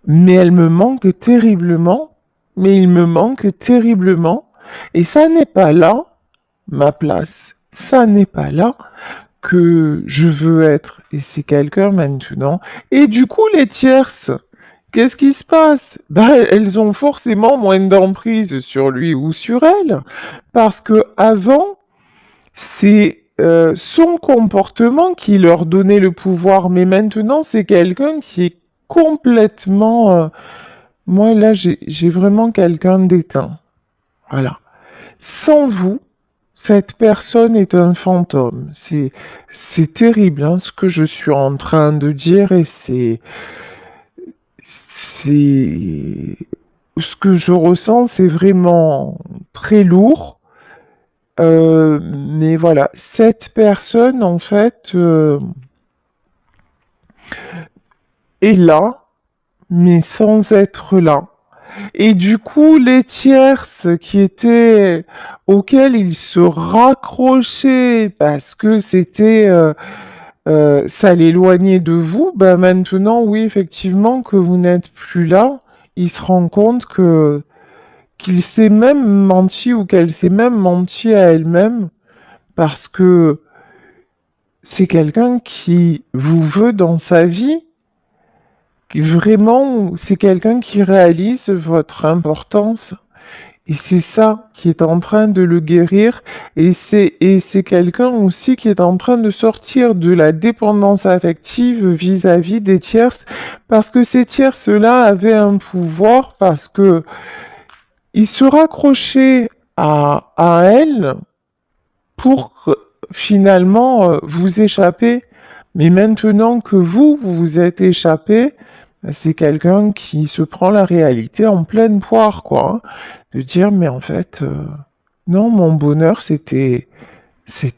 Mais elle me manque terriblement, mais il me manque terriblement, et ça n'est pas là ma place. Ça n'est pas là que je veux être, et c'est quelqu'un maintenant. Et du coup, les tierces, qu'est-ce qui se passe? Ben, elles ont forcément moins d'emprise sur lui ou sur elle, parce que avant, c'est son comportement qui leur donnait le pouvoir, mais maintenant c'est quelqu'un qui est complètement... moi là j'ai vraiment quelqu'un d'éteint. Voilà. Sans vous, cette personne est un fantôme. C'est terrible hein, ce que je suis en train de dire et c'est ce que je ressens, c'est vraiment très lourd. Mais voilà, cette personne, en fait, est là, mais sans être là. Et du coup, les tierces auxquelles il se raccrochait parce que ça l'éloignait de vous, ben maintenant, oui, effectivement, que vous n'êtes plus là, il se rend compte qu'il s'est même menti ou qu'elle s'est même menti à elle-même parce que c'est quelqu'un qui vous veut dans sa vie. Vraiment, c'est quelqu'un qui réalise votre importance. Et c'est ça qui est en train de le guérir. Et c'est quelqu'un aussi qui est en train de sortir de la dépendance affective vis-à-vis des tierces. Parce que ces tierces-là avaient un pouvoir parce que ils se raccrochaient à elles pour finalement vous échapper. Mais maintenant que vous vous êtes échappé, c'est quelqu'un qui se prend la réalité en pleine poire, quoi. Hein. De dire, mais en fait, non, mon bonheur, c'était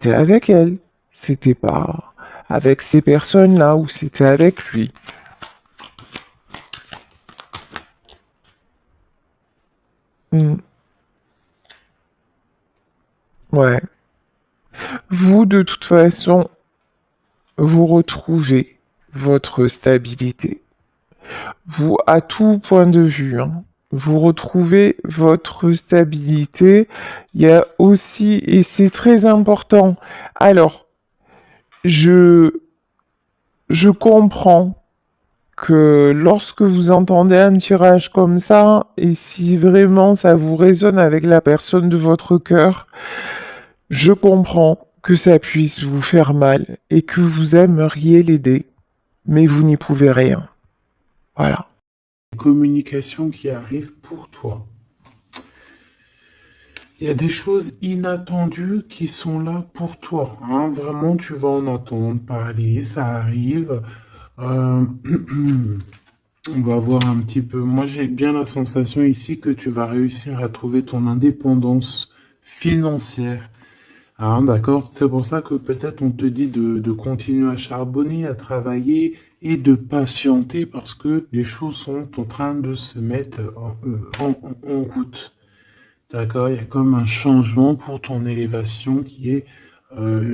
avec elle. C'était pas avec ces personnes-là ou c'était avec lui. Hmm. Ouais. Vous, de toute façon, vous retrouvez votre stabilité. Vous, à tout point de vue, hein, vous retrouvez votre stabilité. Il y a aussi, et c'est très important. Alors, je, je comprends que lorsque vous entendez un tirage comme ça, et si vraiment ça vous résonne avec la personne de votre cœur, je comprends que ça puisse vous faire mal et que vous aimeriez l'aider, mais vous n'y pouvez rien. Voilà. Communication qui arrive pour toi. Il y a des choses inattendues qui sont là pour toi, hein. Vraiment, tu vas en entendre parler, ça arrive. Euh, on va voir un petit peu. Moi, j'ai bien la sensation ici que tu vas réussir à trouver ton indépendance financière. Hein, d'accord? C'est pour ça que peut-être on te dit de continuer à charbonner, à travailler et de patienter parce que les choses sont en train de se mettre en route. D'accord? Il y a comme un changement pour ton élévation qui est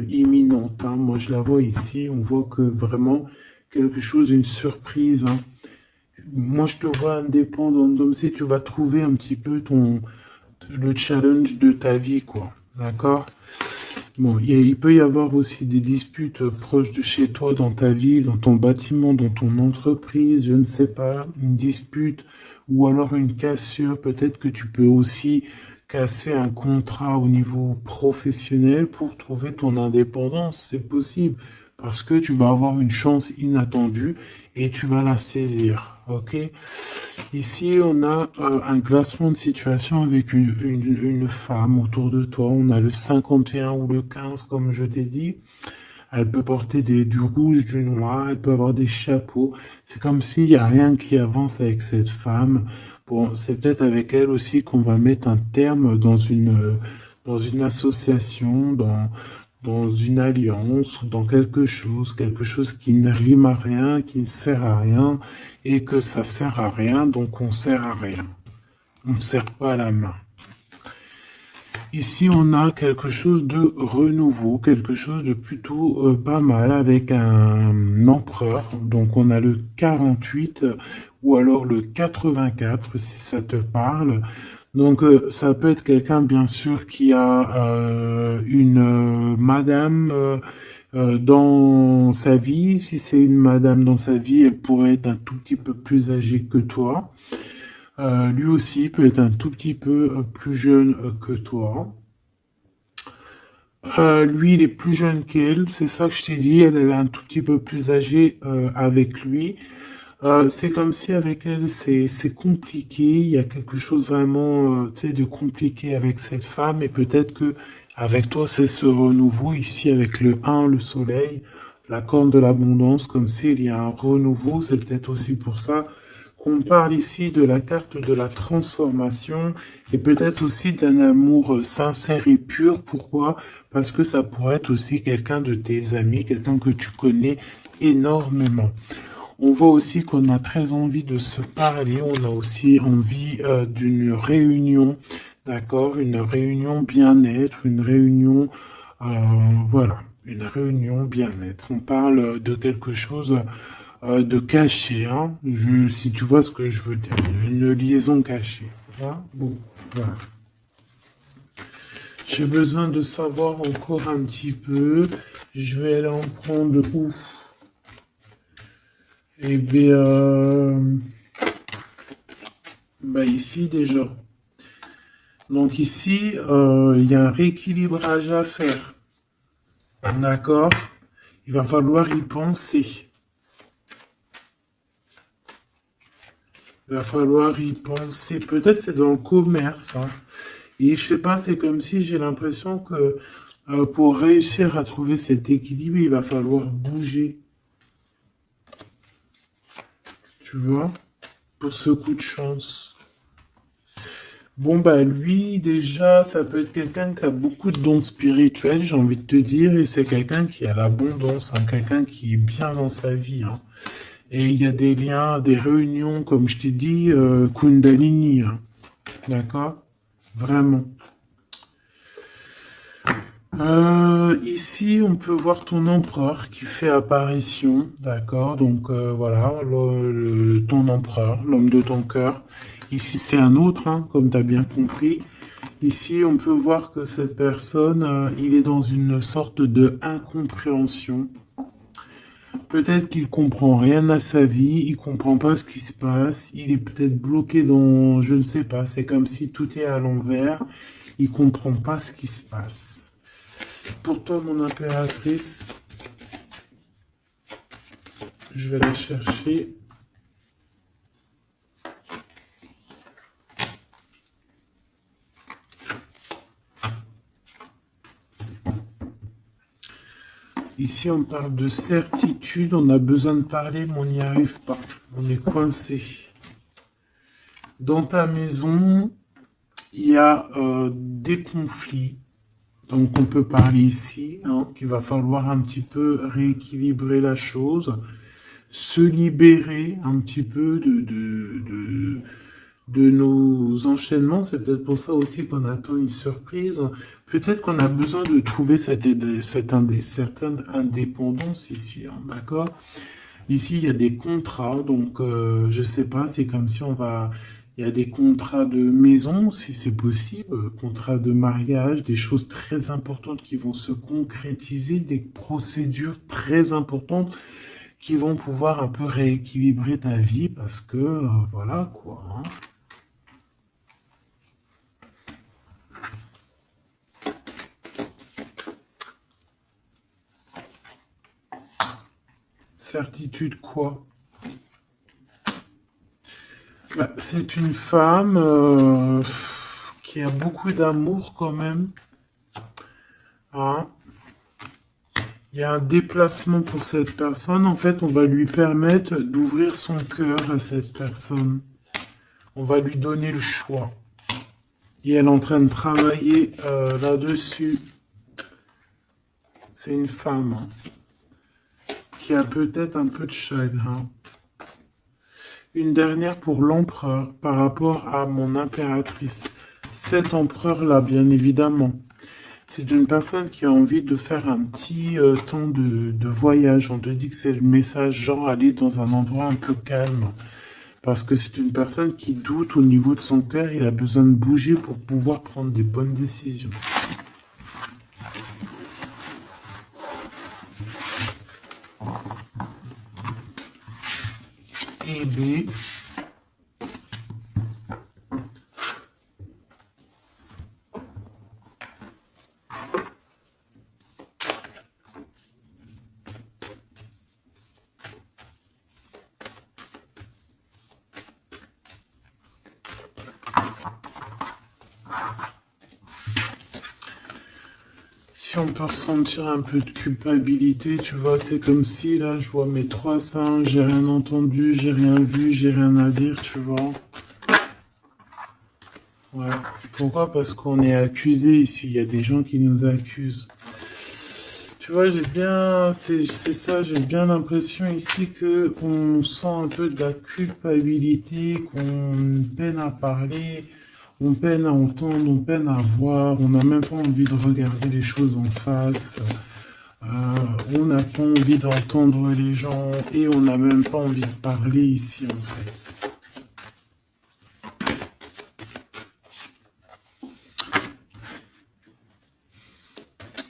imminente, hein. Moi, je la vois ici. On voit que vraiment quelque chose, une surprise, hein. Moi, je te vois indépendant, comme si tu vas trouver un petit peu le challenge de ta vie, quoi. D'accord? Bon, il peut y avoir aussi des disputes proches de chez toi, dans ta ville, dans ton bâtiment, dans ton entreprise, je ne sais pas, une dispute ou alors une cassure. Peut-être que tu peux aussi casser un contrat au niveau professionnel pour trouver ton indépendance. C'est possible parce que tu vas avoir une chance inattendue et tu vas la saisir. Ok? Ici, on a un classement de situation avec une femme autour de toi. On a le 51 ou le 15, comme je t'ai dit. Elle peut porter du rouge, du noir, elle peut avoir des chapeaux. C'est comme s'il n'y a rien qui avance avec cette femme. Bon, c'est peut-être avec elle aussi qu'on va mettre un terme dans une association, dans une alliance ou dans quelque chose qui ne rime à rien, qui ne sert à rien, et que ça sert à rien, donc on sert à rien. On ne sert pas à la main. Ici, on a quelque chose de renouveau, quelque chose de plutôt pas mal avec un empereur. Donc, on a le 48 ou alors le 84, si ça te parle. Donc, ça peut être quelqu'un, bien sûr, qui a une madame dans sa vie. Si c'est une madame dans sa vie, elle pourrait être un tout petit peu plus âgée que toi. Lui aussi peut être un tout petit peu plus jeune que toi. Lui, il est plus jeune qu'elle, c'est ça que je t'ai dit. Elle est un tout petit peu plus âgée avec lui. C'est comme si avec elle, c'est compliqué. Il y a quelque chose vraiment, tu sais, de compliqué avec cette femme. Et peut-être que avec toi, c'est ce renouveau ici avec le 1, le soleil, la corne de l'abondance, comme s'il y a un renouveau. C'est peut-être aussi pour ça qu'on parle ici de la carte de la transformation et peut-être aussi d'un amour sincère et pur. Pourquoi? Parce que ça pourrait être aussi quelqu'un de tes amis, quelqu'un que tu connais énormément. On voit aussi qu'on a très envie de se parler, on a aussi envie d'une réunion, d'accord? Une réunion bien-être, une réunion, euh, voilà, une réunion bien-être. On parle de quelque chose de caché, hein? Si tu vois ce que je veux dire, une liaison cachée. Hein. Bon, voilà. J'ai besoin de savoir encore un petit peu. Je vais aller en prendre où? Eh bien, bah ici déjà. Donc ici, il y a un rééquilibrage à faire. D'accord? Il va falloir y penser. Il va falloir y penser. Peut-être c'est dans le commerce, hein. Et je sais pas, c'est comme si j'ai l'impression que pour réussir à trouver cet équilibre, il va falloir bouger. Tu vois? Pour ce coup de chance. Bon, bah lui, déjà, ça peut être quelqu'un qui a beaucoup de dons spirituels, j'ai envie de te dire, et c'est quelqu'un qui a l'abondance, hein, quelqu'un qui est bien dans sa vie, hein. Et il y a des liens, des réunions, comme je t'ai dit, Kundalini, hein. D'accord? Vraiment. Ici, on peut voir ton empereur qui fait apparition, d'accord? Donc voilà, ton empereur, l'homme de ton cœur. Ici, c'est un autre, hein, comme tu as bien compris. Ici, on peut voir que cette personne, il est dans une sorte de incompréhension. Peut-être qu'il comprend rien à sa vie, il comprend pas ce qui se passe, il est peut-être bloqué dans, je ne sais pas, c'est comme si tout est à l'envers, il comprend pas ce qui se passe. Pour toi, mon impératrice, je vais la chercher. Ici, on parle de certitude, on a besoin de parler, mais on n'y arrive pas. On est coincé. Dans ta maison, il y a des conflits. Donc, on peut parler ici, hein, qu'il va falloir un petit peu rééquilibrer la chose, se libérer un petit peu de nos enchaînements. C'est peut-être pour ça aussi qu'on attend une surprise. Peut-être qu'on a besoin de trouver certaine indépendance ici, hein, d'accord? Ici, il y a des contrats, donc je sais pas, c'est comme si on va... Il y a des contrats de maison, si c'est possible, contrats de mariage, des choses très importantes qui vont se concrétiser, des procédures très importantes qui vont pouvoir un peu rééquilibrer ta vie parce que, voilà, quoi, hein. Certitude quoi? Bah, c'est une femme qui a beaucoup d'amour quand même, hein. Il y a un déplacement pour cette personne. En fait, on va lui permettre d'ouvrir son cœur à cette personne. On va lui donner le choix. Et elle est en train de travailler là-dessus. C'est une femme, hein, qui a peut-être un peu de chagrin. Une dernière pour l'empereur par rapport à mon impératrice. Cet empereur-là, bien évidemment. C'est une personne qui a envie de faire un petit temps de voyage. On te dit que c'est le message genre aller dans un endroit un peu calme. Parce que c'est une personne qui doute au niveau de son cœur. Il a besoin de bouger pour pouvoir prendre des bonnes décisions. Et B. Si on peut ressentir un peu de culpabilité, tu vois, c'est comme si là, je vois mes trois seins, j'ai rien entendu, j'ai rien vu, j'ai rien à dire, tu vois. Ouais. Pourquoi? Parce qu'on est accusé ici, il y a des gens qui nous accusent. Tu vois, c'est ça, j'ai bien l'impression ici que on sent un peu de la culpabilité, qu'on peine à parler, on peine à entendre, on peine à voir, on n'a même pas envie de regarder les choses en face, euh, on n'a pas envie d'entendre les gens et on n'a même pas envie de parler ici en fait.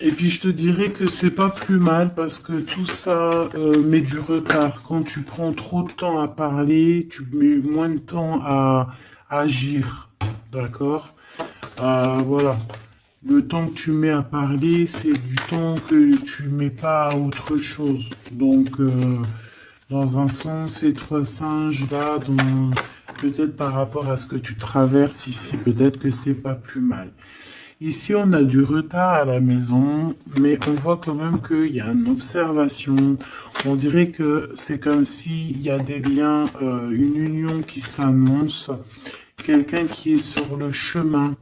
Et puis je te dirais que c'est pas plus mal parce que tout ça met du retard. Quand tu prends trop de temps à parler, tu mets moins de temps à agir. D'accord? Voilà. Le temps que tu mets à parler, c'est du temps que tu mets pas à autre chose. Donc, dans un sens, ces trois singes là, peut-être par rapport à ce que tu traverses ici, peut-être que c'est pas plus mal. Ici, on a du retard à la maison, mais on voit quand même qu'il y a une observation. On dirait que c'est comme s'il y a des liens, une union qui s'annonce, quelqu'un qui est sur le chemin,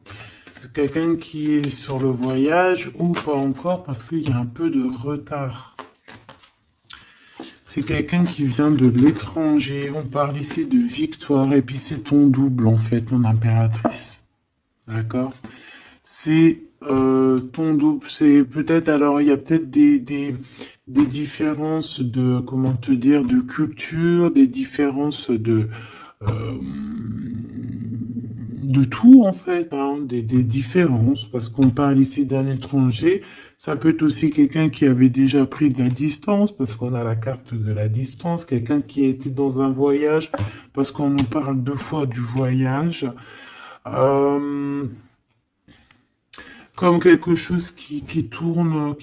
quelqu'un qui est sur le voyage ou pas encore parce qu'il y a un peu de retard. C'est quelqu'un qui vient de l'étranger. On parle ici de victoire et puis c'est ton double en fait, mon impératrice. D'accord? C'est ton double, c'est peut-être, alors il y a peut-être des différences de, comment te dire, de culture, des différences euh, de tout en fait, hein, des différences, parce qu'on parle ici d'un étranger, ça peut être aussi quelqu'un qui avait déjà pris de la distance, parce qu'on a la carte de la distance, quelqu'un qui a été dans un voyage, parce qu'on nous parle deux fois du voyage. Euh, comme quelque chose qui tourne,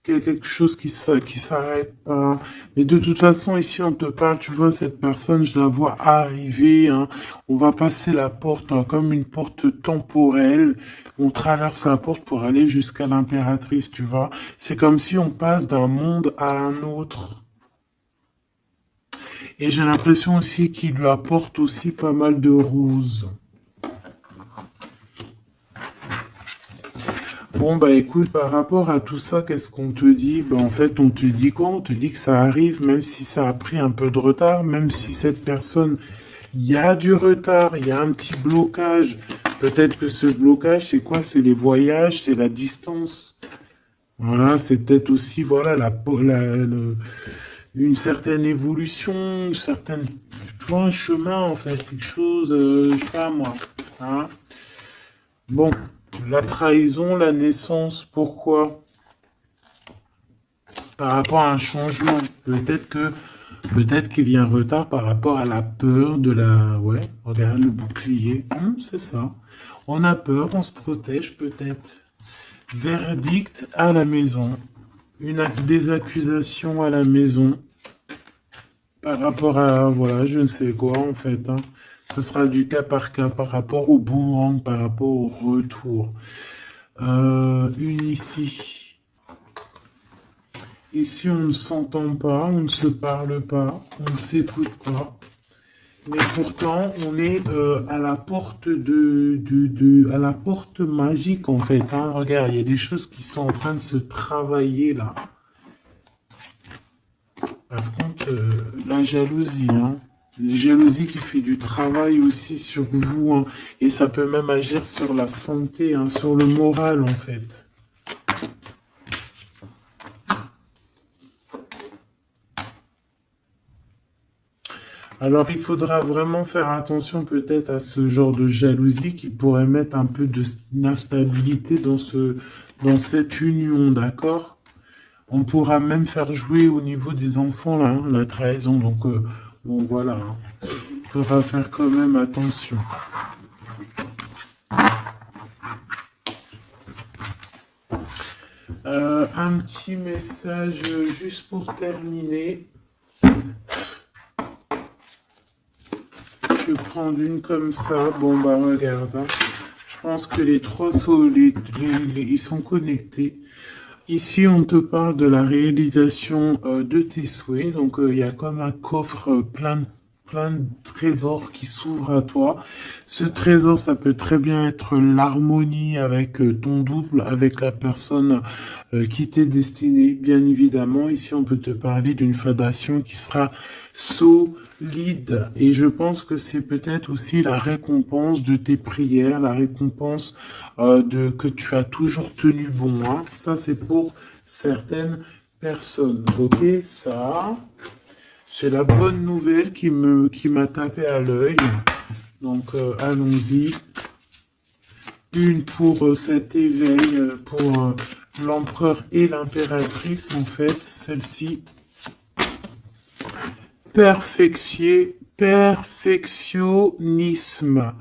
quelque chose qui s'arrête pas. Mais de toute façon, ici, on te parle, tu vois, cette personne, je la vois arriver, hein. On va passer la porte, hein, comme une porte temporelle. On traverse la porte pour aller jusqu'à l'impératrice, tu vois. C'est comme si on passe d'un monde à un autre. Et j'ai l'impression aussi qu'il lui apporte aussi pas mal de roses. Bon, bah écoute, par rapport à tout ça, qu'est-ce qu'on te dit? Bah en fait, on te dit quoi? On te dit que ça arrive, même si ça a pris un peu de retard, même si cette personne, il y a du retard, il y a un petit blocage. Peut-être que ce blocage, c'est quoi? C'est les voyages, c'est la distance. Voilà, c'est peut-être aussi, voilà, une certaine évolution, une certaine, tu vois, un chemin, en fait, quelque chose, je sais pas moi. Hein. Bon, la trahison, la naissance, pourquoi? Par rapport à un changement. Peut-être qu'il y a un retard par rapport à la peur de la... Ouais, regarde le bouclier. C'est ça. On a peur, on se protège peut-être. Verdict à la maison. Des accusations à la maison. Par rapport à, voilà, je ne sais quoi en fait. Hein. Ce sera du cas par cas par rapport au boomerang, par rapport au retour. Une ici. Ici, on ne s'entend pas, on ne se parle pas, on ne s'écoute pas. Mais pourtant, on est à la porte à la porte magique en fait. Hein. Regarde, il y a des choses qui sont en train de se travailler là. Par contre, la jalousie, hein. La jalousie qui fait du travail aussi sur vous, hein. Et ça peut même agir sur la santé, hein, sur le moral en fait. Alors, il faudra vraiment faire attention peut-être à ce genre de jalousie qui pourrait mettre un peu d'instabilité dans cette union, d'accord? On pourra même faire jouer au niveau des enfants, là, hein, la trahison. Donc, bon, voilà. Hein. Il faudra faire quand même attention. Un petit message juste pour terminer. Je vais prendre une comme ça. Bon, bah, regarde. Hein. Je pense que les trois sont, ils sont connectés. Ici, on te parle de la réalisation de tes souhaits. Donc, il y a comme un coffre plein de trésors qui s'ouvrent à toi. Ce trésor, ça peut très bien être l'harmonie avec ton double, avec la personne qui t'est destinée, bien évidemment. Ici, on peut te parler d'une fondation qui sera solide. Et je pense que c'est peut-être aussi la récompense de tes prières, la récompense que tu as toujours tenu bon. Hein. Ça, c'est pour certaines personnes. Ok, ça... J'ai la bonne nouvelle qui m'a tapé à l'œil. Donc, allons-y. Une pour cet éveil, pour l'empereur et l'impératrice, en fait. Celle-ci. Perfectionnisme.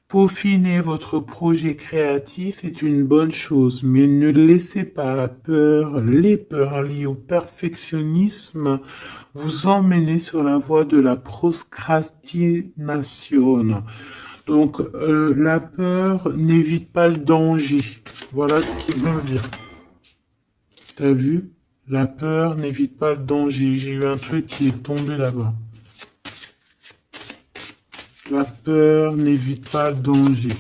Peaufiner votre projet créatif est une bonne chose, mais ne laissez pas les peurs liées au perfectionnisme vous emmener sur la voie de la procrastination. Donc, la peur n'évite pas le danger. Voilà ce qu'il veut dire. T'as vu? La peur n'évite pas le danger. J'ai eu un truc qui est tombé là-bas. La peur n'évite pas le danger.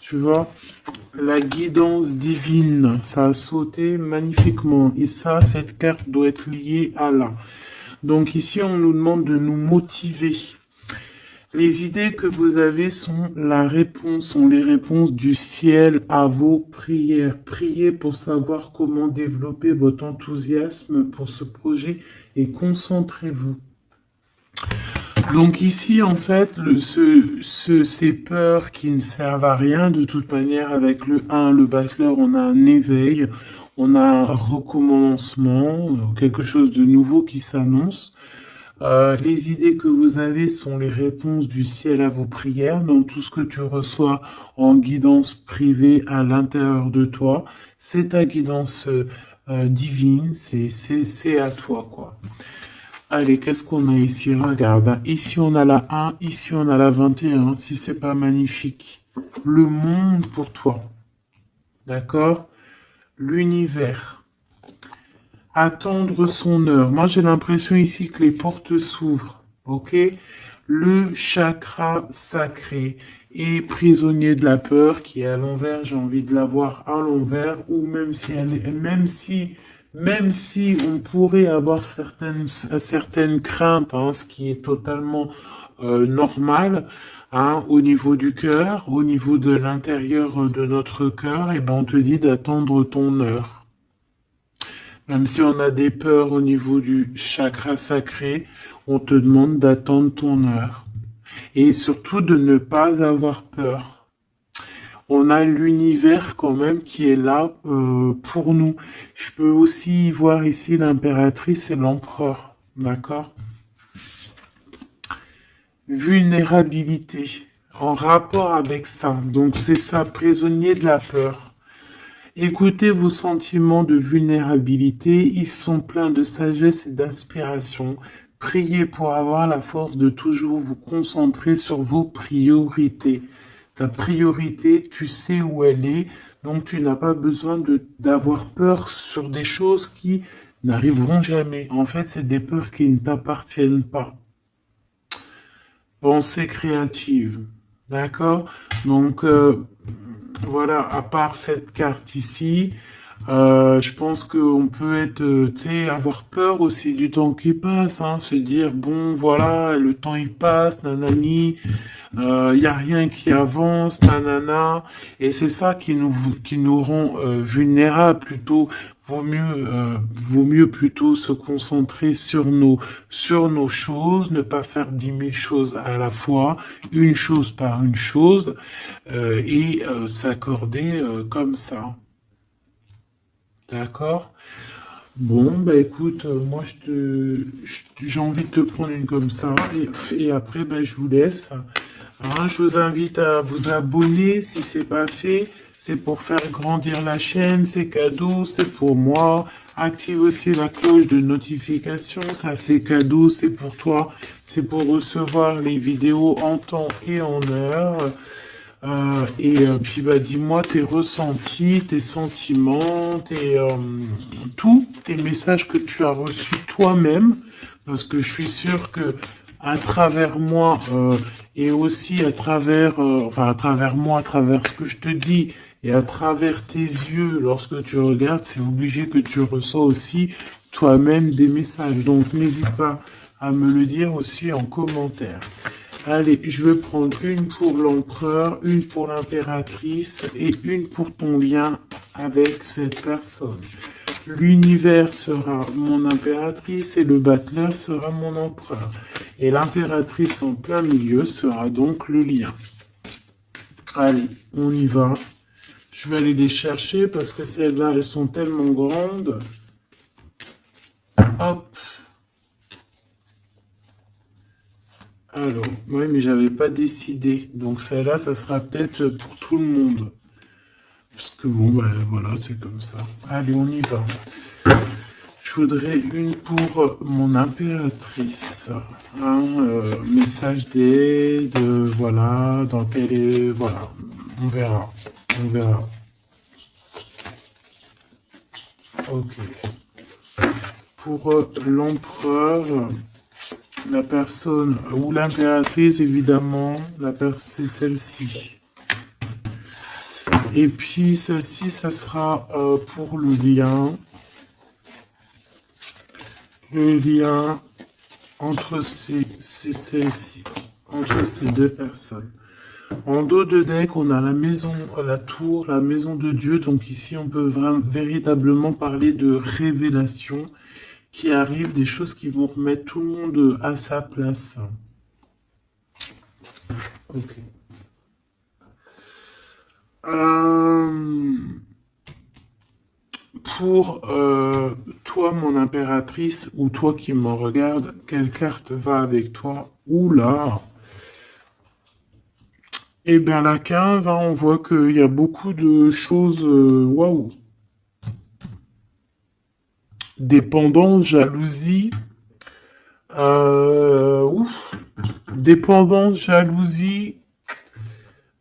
Tu vois, la guidance divine, ça a sauté magnifiquement. Et ça, cette carte doit être liée à là. Donc ici, on nous demande de nous motiver. Les idées que vous avez sont les réponses du ciel à vos prières. Priez pour savoir comment développer votre enthousiasme pour ce projet et concentrez-vous. Donc ici, en fait, ces peurs qui ne servent à rien, de toute manière, avec le 1, le bachelor, on a un éveil, on a un recommencement, quelque chose de nouveau qui s'annonce. Les idées que vous avez sont les réponses du ciel à vos prières, donc tout ce que tu reçois en guidance privée à l'intérieur de toi, c'est ta guidance divine, c'est à toi, quoi. Allez, qu'est-ce qu'on a ici? Regarde, hein. Ici on a la 1, ici on a la 21, si c'est pas magnifique. Le monde pour toi, d'accord? L'univers. Attendre son heure. Moi, j'ai l'impression ici que les portes s'ouvrent. Ok? Le chakra sacré est prisonnier de la peur qui est à l'envers. J'ai envie de la voir à l'envers ou même si on pourrait avoir certaines craintes, hein, ce qui est totalement normal, hein, au niveau du cœur, au niveau de l'intérieur de notre cœur, et ben on te dit d'attendre ton heure. Même si on a des peurs au niveau du chakra sacré, on te demande d'attendre ton heure. Et surtout de ne pas avoir peur. On a l'univers quand même qui est là pour nous. Je peux aussi voir ici l'impératrice et l'empereur. D'accord? Vulnérabilité. En rapport avec ça. Donc c'est ça, prisonnier de la peur. Écoutez vos sentiments de vulnérabilité, ils sont pleins de sagesse et d'inspiration. Priez pour avoir la force de toujours vous concentrer sur vos priorités. Ta priorité, tu sais où elle est, donc tu n'as pas besoin d'avoir peur sur des choses qui n'arriveront jamais. En fait, c'est des peurs qui ne t'appartiennent pas. Pensée créative. D'accord? Donc, voilà, à part cette carte ici, je pense qu'on peut être, tu sais, avoir peur aussi du temps qui passe, hein, se dire, bon, voilà, le temps il passe, nanani, il y a rien qui avance, nanana, et c'est ça qui nous rend vulnérables plutôt. Vaut mieux plutôt se concentrer sur nos choses, ne pas faire 10 000 choses à la fois, une chose par une chose, et s'accorder comme ça. D'accord? Bon, bah écoute, moi j'ai envie de te prendre une comme ça, et après, bah, je vous laisse. Hein, je vous invite à vous abonner si c'est pas fait. C'est pour faire grandir la chaîne, c'est cadeau, c'est pour moi. Active aussi la cloche de notification, ça c'est cadeau, c'est pour toi. C'est pour recevoir les vidéos en temps et en heure. Puis bah dis-moi tes ressentis, tes sentiments, tous tes messages que tu as reçus toi-même, parce que je suis sûr que à travers moi et aussi à travers moi, à travers ce que je te dis et à travers tes yeux, lorsque tu regardes, c'est obligé que tu ressens aussi toi-même des messages. Donc n'hésite pas à me le dire aussi en commentaire. Allez, je vais prendre une pour l'empereur, une pour l'impératrice et une pour ton lien avec cette personne. L'univers sera mon impératrice et le battleur sera mon empereur. Et l'impératrice en plein milieu sera donc le lien. Allez, on y va. Je vais aller les chercher parce que celles-là, elles sont tellement grandes. Hop. Alors, oui, mais j'avais pas décidé. Donc celle-là, ça sera peut-être pour tout le monde. Parce que bon, bah voilà, c'est comme ça. Allez, on y va. Je voudrais une pour mon impératrice. Hein, message d'aide, voilà, dans lequel est... Voilà, on verra. On verra. Ok. Pour l'empereur, la personne, ou l'impératrice, évidemment, c'est celle-ci. Et puis celle-ci, ça sera pour le lien. Le lien entre celle-ci, entre ces deux personnes. En dos de deck, on a la maison, la tour, la maison de Dieu. Donc ici, on peut véritablement parler de révélation qui arrive, des choses qui vont remettre tout le monde à sa place. Ok. pour toi, mon impératrice, ou toi qui me regarde, quelle carte va avec toi? Oula! Eh bien, la 15, hein, on voit qu'il y a beaucoup de choses. Waouh! Dépendance, jalousie. Ouf! Dépendance, jalousie.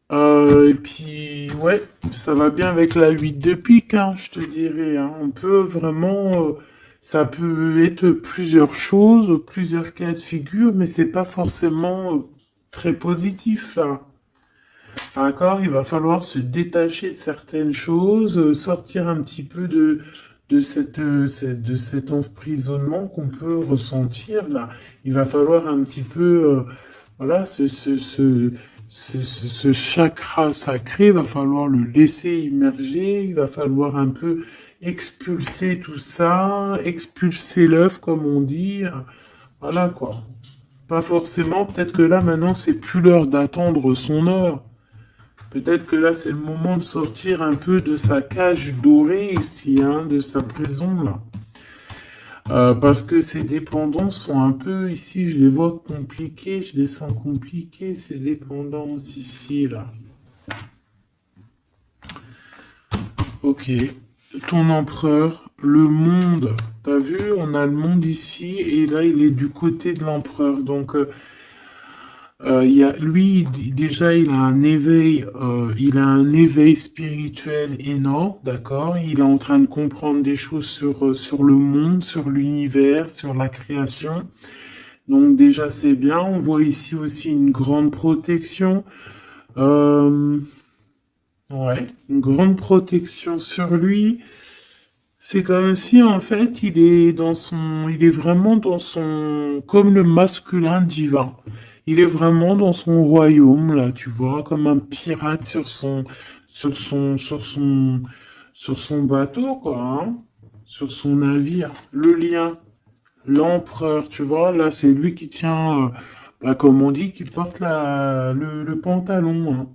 Et puis, ouais, ça va bien avec la 8 de pique, hein, je te dirais. Hein. On peut vraiment. Ça peut être plusieurs choses, plusieurs cas de figure, mais c'est pas forcément très positif, là. D'accord? Il va falloir se détacher de certaines choses, sortir un petit peu de cet emprisonnement qu'on peut ressentir là. Il va falloir un petit peu, voilà, ce chakra sacré, il va falloir le laisser immerger, il va falloir un peu expulser tout ça, expulser l'œuf comme on dit. Voilà quoi. Pas forcément, peut-être que là maintenant c'est plus l'heure d'attendre son heure. Peut-être que là, c'est le moment de sortir un peu de sa cage dorée ici, hein, de sa prison là. Parce que ces dépendances sont un peu ici, je les vois compliquées, je les sens compliquées, ces dépendances ici là. Ok. Ton empereur, le monde. T'as vu, on a le monde ici et là, il est du côté de l'empereur. Donc, lui, déjà, il a un éveil spirituel énorme, d'accord? Il est en train de comprendre des choses sur le monde, sur l'univers, sur la création. Donc déjà, c'est bien. On voit ici aussi une grande protection. Euh, ouais, une grande protection sur lui. C'est comme si, en fait, il est vraiment dans son, comme le masculin divin. Il est vraiment dans son royaume, là, tu vois, comme un pirate sur son, sur son, sur son bateau, quoi, hein, sur son navire. Le lien, l'empereur, tu vois, là, c'est lui qui tient, bah, comme on dit, qui porte le pantalon, hein.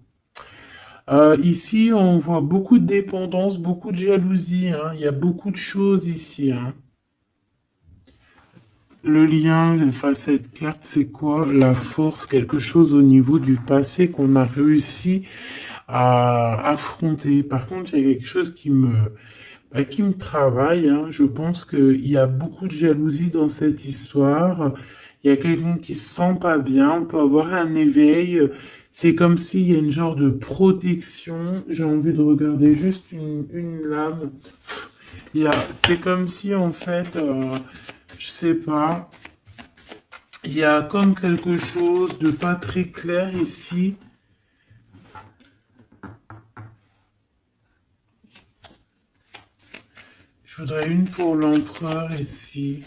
Ici, on voit beaucoup de dépendance, beaucoup de jalousie, hein. Il y a beaucoup de choses ici, hein. Le lien face à cette carte, c'est quoi? La force, quelque chose au niveau du passé qu'on a réussi à affronter. Par contre, il y a quelque chose qui me travaille, hein. Je pense qu'il y a beaucoup de jalousie dans cette histoire. Il y a quelqu'un qui se sent pas bien. On peut avoir un éveil. C'est comme s'il y a une genre de protection. J'ai envie de regarder juste une lame. C'est comme si en fait, je sais pas, il y a comme quelque chose de pas très clair ici. Je voudrais une pour l'empereur ici.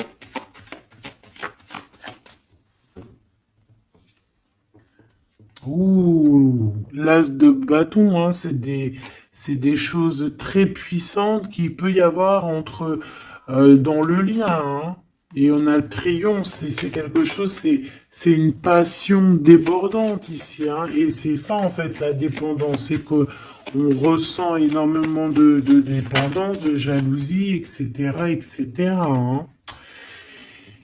Ouh, l'as de bâton, hein, c'est des choses très puissantes qu'il peut y avoir dans le lien, hein. Et on a le triomphe, c'est quelque chose, c'est une passion débordante ici, hein. Et c'est ça, en fait, la dépendance, c'est que on ressent énormément de dépendance, de jalousie, etc., etc., hein.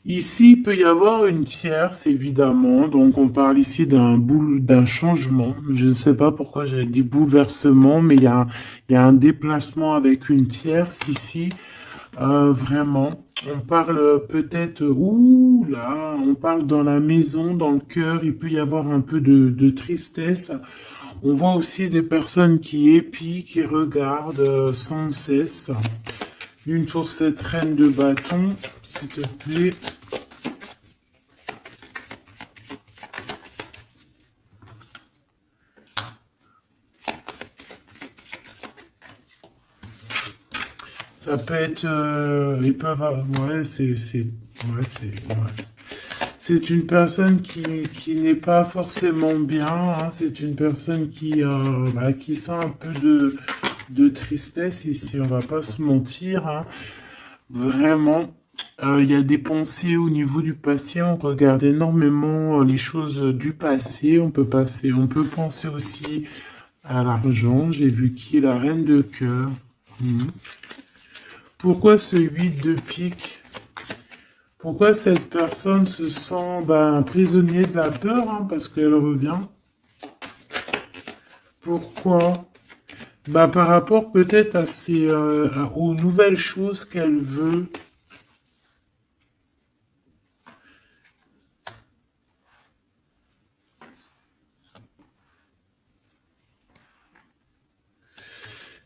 Ici, il peut y avoir une tierce, évidemment. Donc, on parle ici d'un changement. Je ne sais pas pourquoi j'ai dit bouleversement, mais il y a un déplacement avec une tierce ici. Vraiment. On parle peut-être, ouh là, on parle dans la maison, dans le cœur. Il peut y avoir un peu de tristesse. On voit aussi des personnes qui épient, qui regardent sans cesse. Une pour cette reine de bâton, s'il te plaît. Ça peut être, ils peuvent, ouais, ouais. C'est une personne qui n'est pas forcément bien, hein. C'est une personne qui sent un peu de tristesse ici. On va pas se mentir, hein. Vraiment. Il y a des pensées au niveau du passé. On regarde énormément les choses du passé. On peut penser aussi à l'argent. J'ai vu qui est la reine de cœur. Mhm. Pourquoi ce 8 de pique? Pourquoi cette personne se sent prisonnier de la peur, hein, parce qu'elle revient? Pourquoi? Par rapport peut-être à aux nouvelles choses qu'elle veut.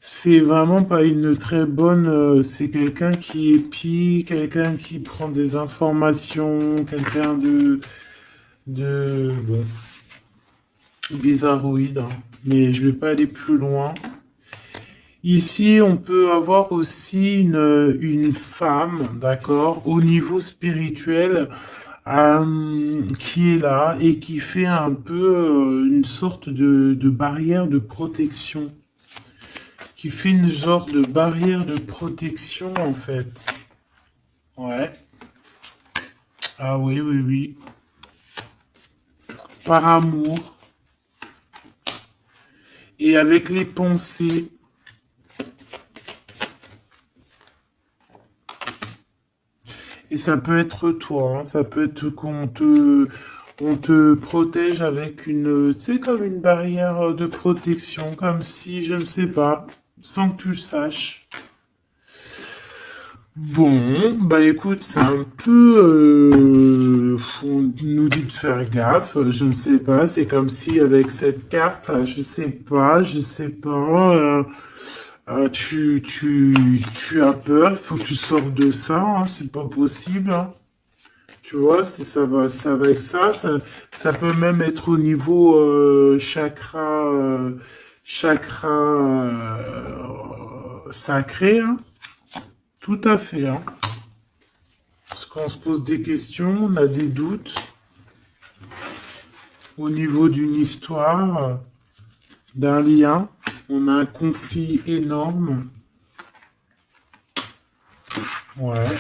C'est vraiment pas une très bonne. C'est quelqu'un qui épie, quelqu'un qui prend des informations, quelqu'un bon, bizarroïde, hein. Mais je vais pas aller plus loin. Ici, on peut avoir aussi une femme, d'accord, au niveau spirituel, qui est là et qui fait un peu une sorte de barrière de protection. Qui fait une genre de barrière de protection, en fait. Ouais. Ah oui, oui, oui. Par amour. Et avec les pensées. Et ça peut être toi, hein, ça peut être on te protège avec tu sais, comme une barrière de protection, comme si, je ne sais pas, sans que tu le saches. Bon, écoute, c'est un peu, on nous dit de faire gaffe, je ne sais pas, c'est comme si avec cette carte, je sais pas, tu as peur, il faut que tu sortes de ça, hein, c'est pas possible, hein. Tu vois, ça va avec ça peut même être au niveau chakra sacré, hein. Tout à fait, hein. Parce qu'on se pose des questions, on a des doutes au niveau d'une histoire, d'un lien. On a un conflit énorme. Ouais.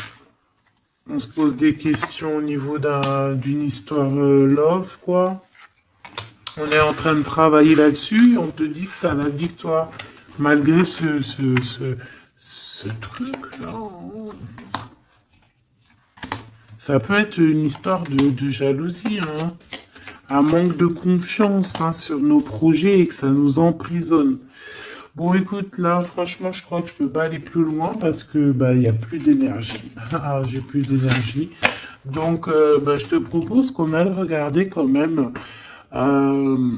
On se pose des questions au niveau d'une histoire love, quoi. On est en train de travailler là-dessus. On te dit que tu as la victoire. Malgré ce truc-là. Ça peut être une histoire de jalousie, hein. Un manque de confiance, hein, sur nos projets et que ça nous emprisonne. Bon, écoute, là, franchement, je crois que je peux pas aller plus loin parce que il y a plus d'énergie. Ah, j'ai plus d'énergie. Donc, je te propose qu'on aille regarder quand même euh,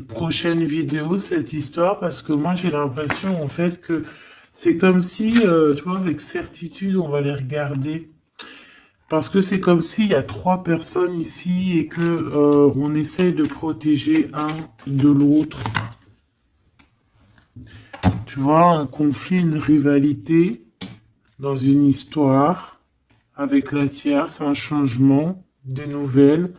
prochaine vidéo cette histoire parce que moi j'ai l'impression en fait que c'est comme si, tu vois, avec certitude, on va les regarder. Parce que c'est comme s'il y a trois personnes ici et que on essaye de protéger un de l'autre. Tu vois, un conflit, une rivalité dans une histoire avec la tierce, un changement, des nouvelles.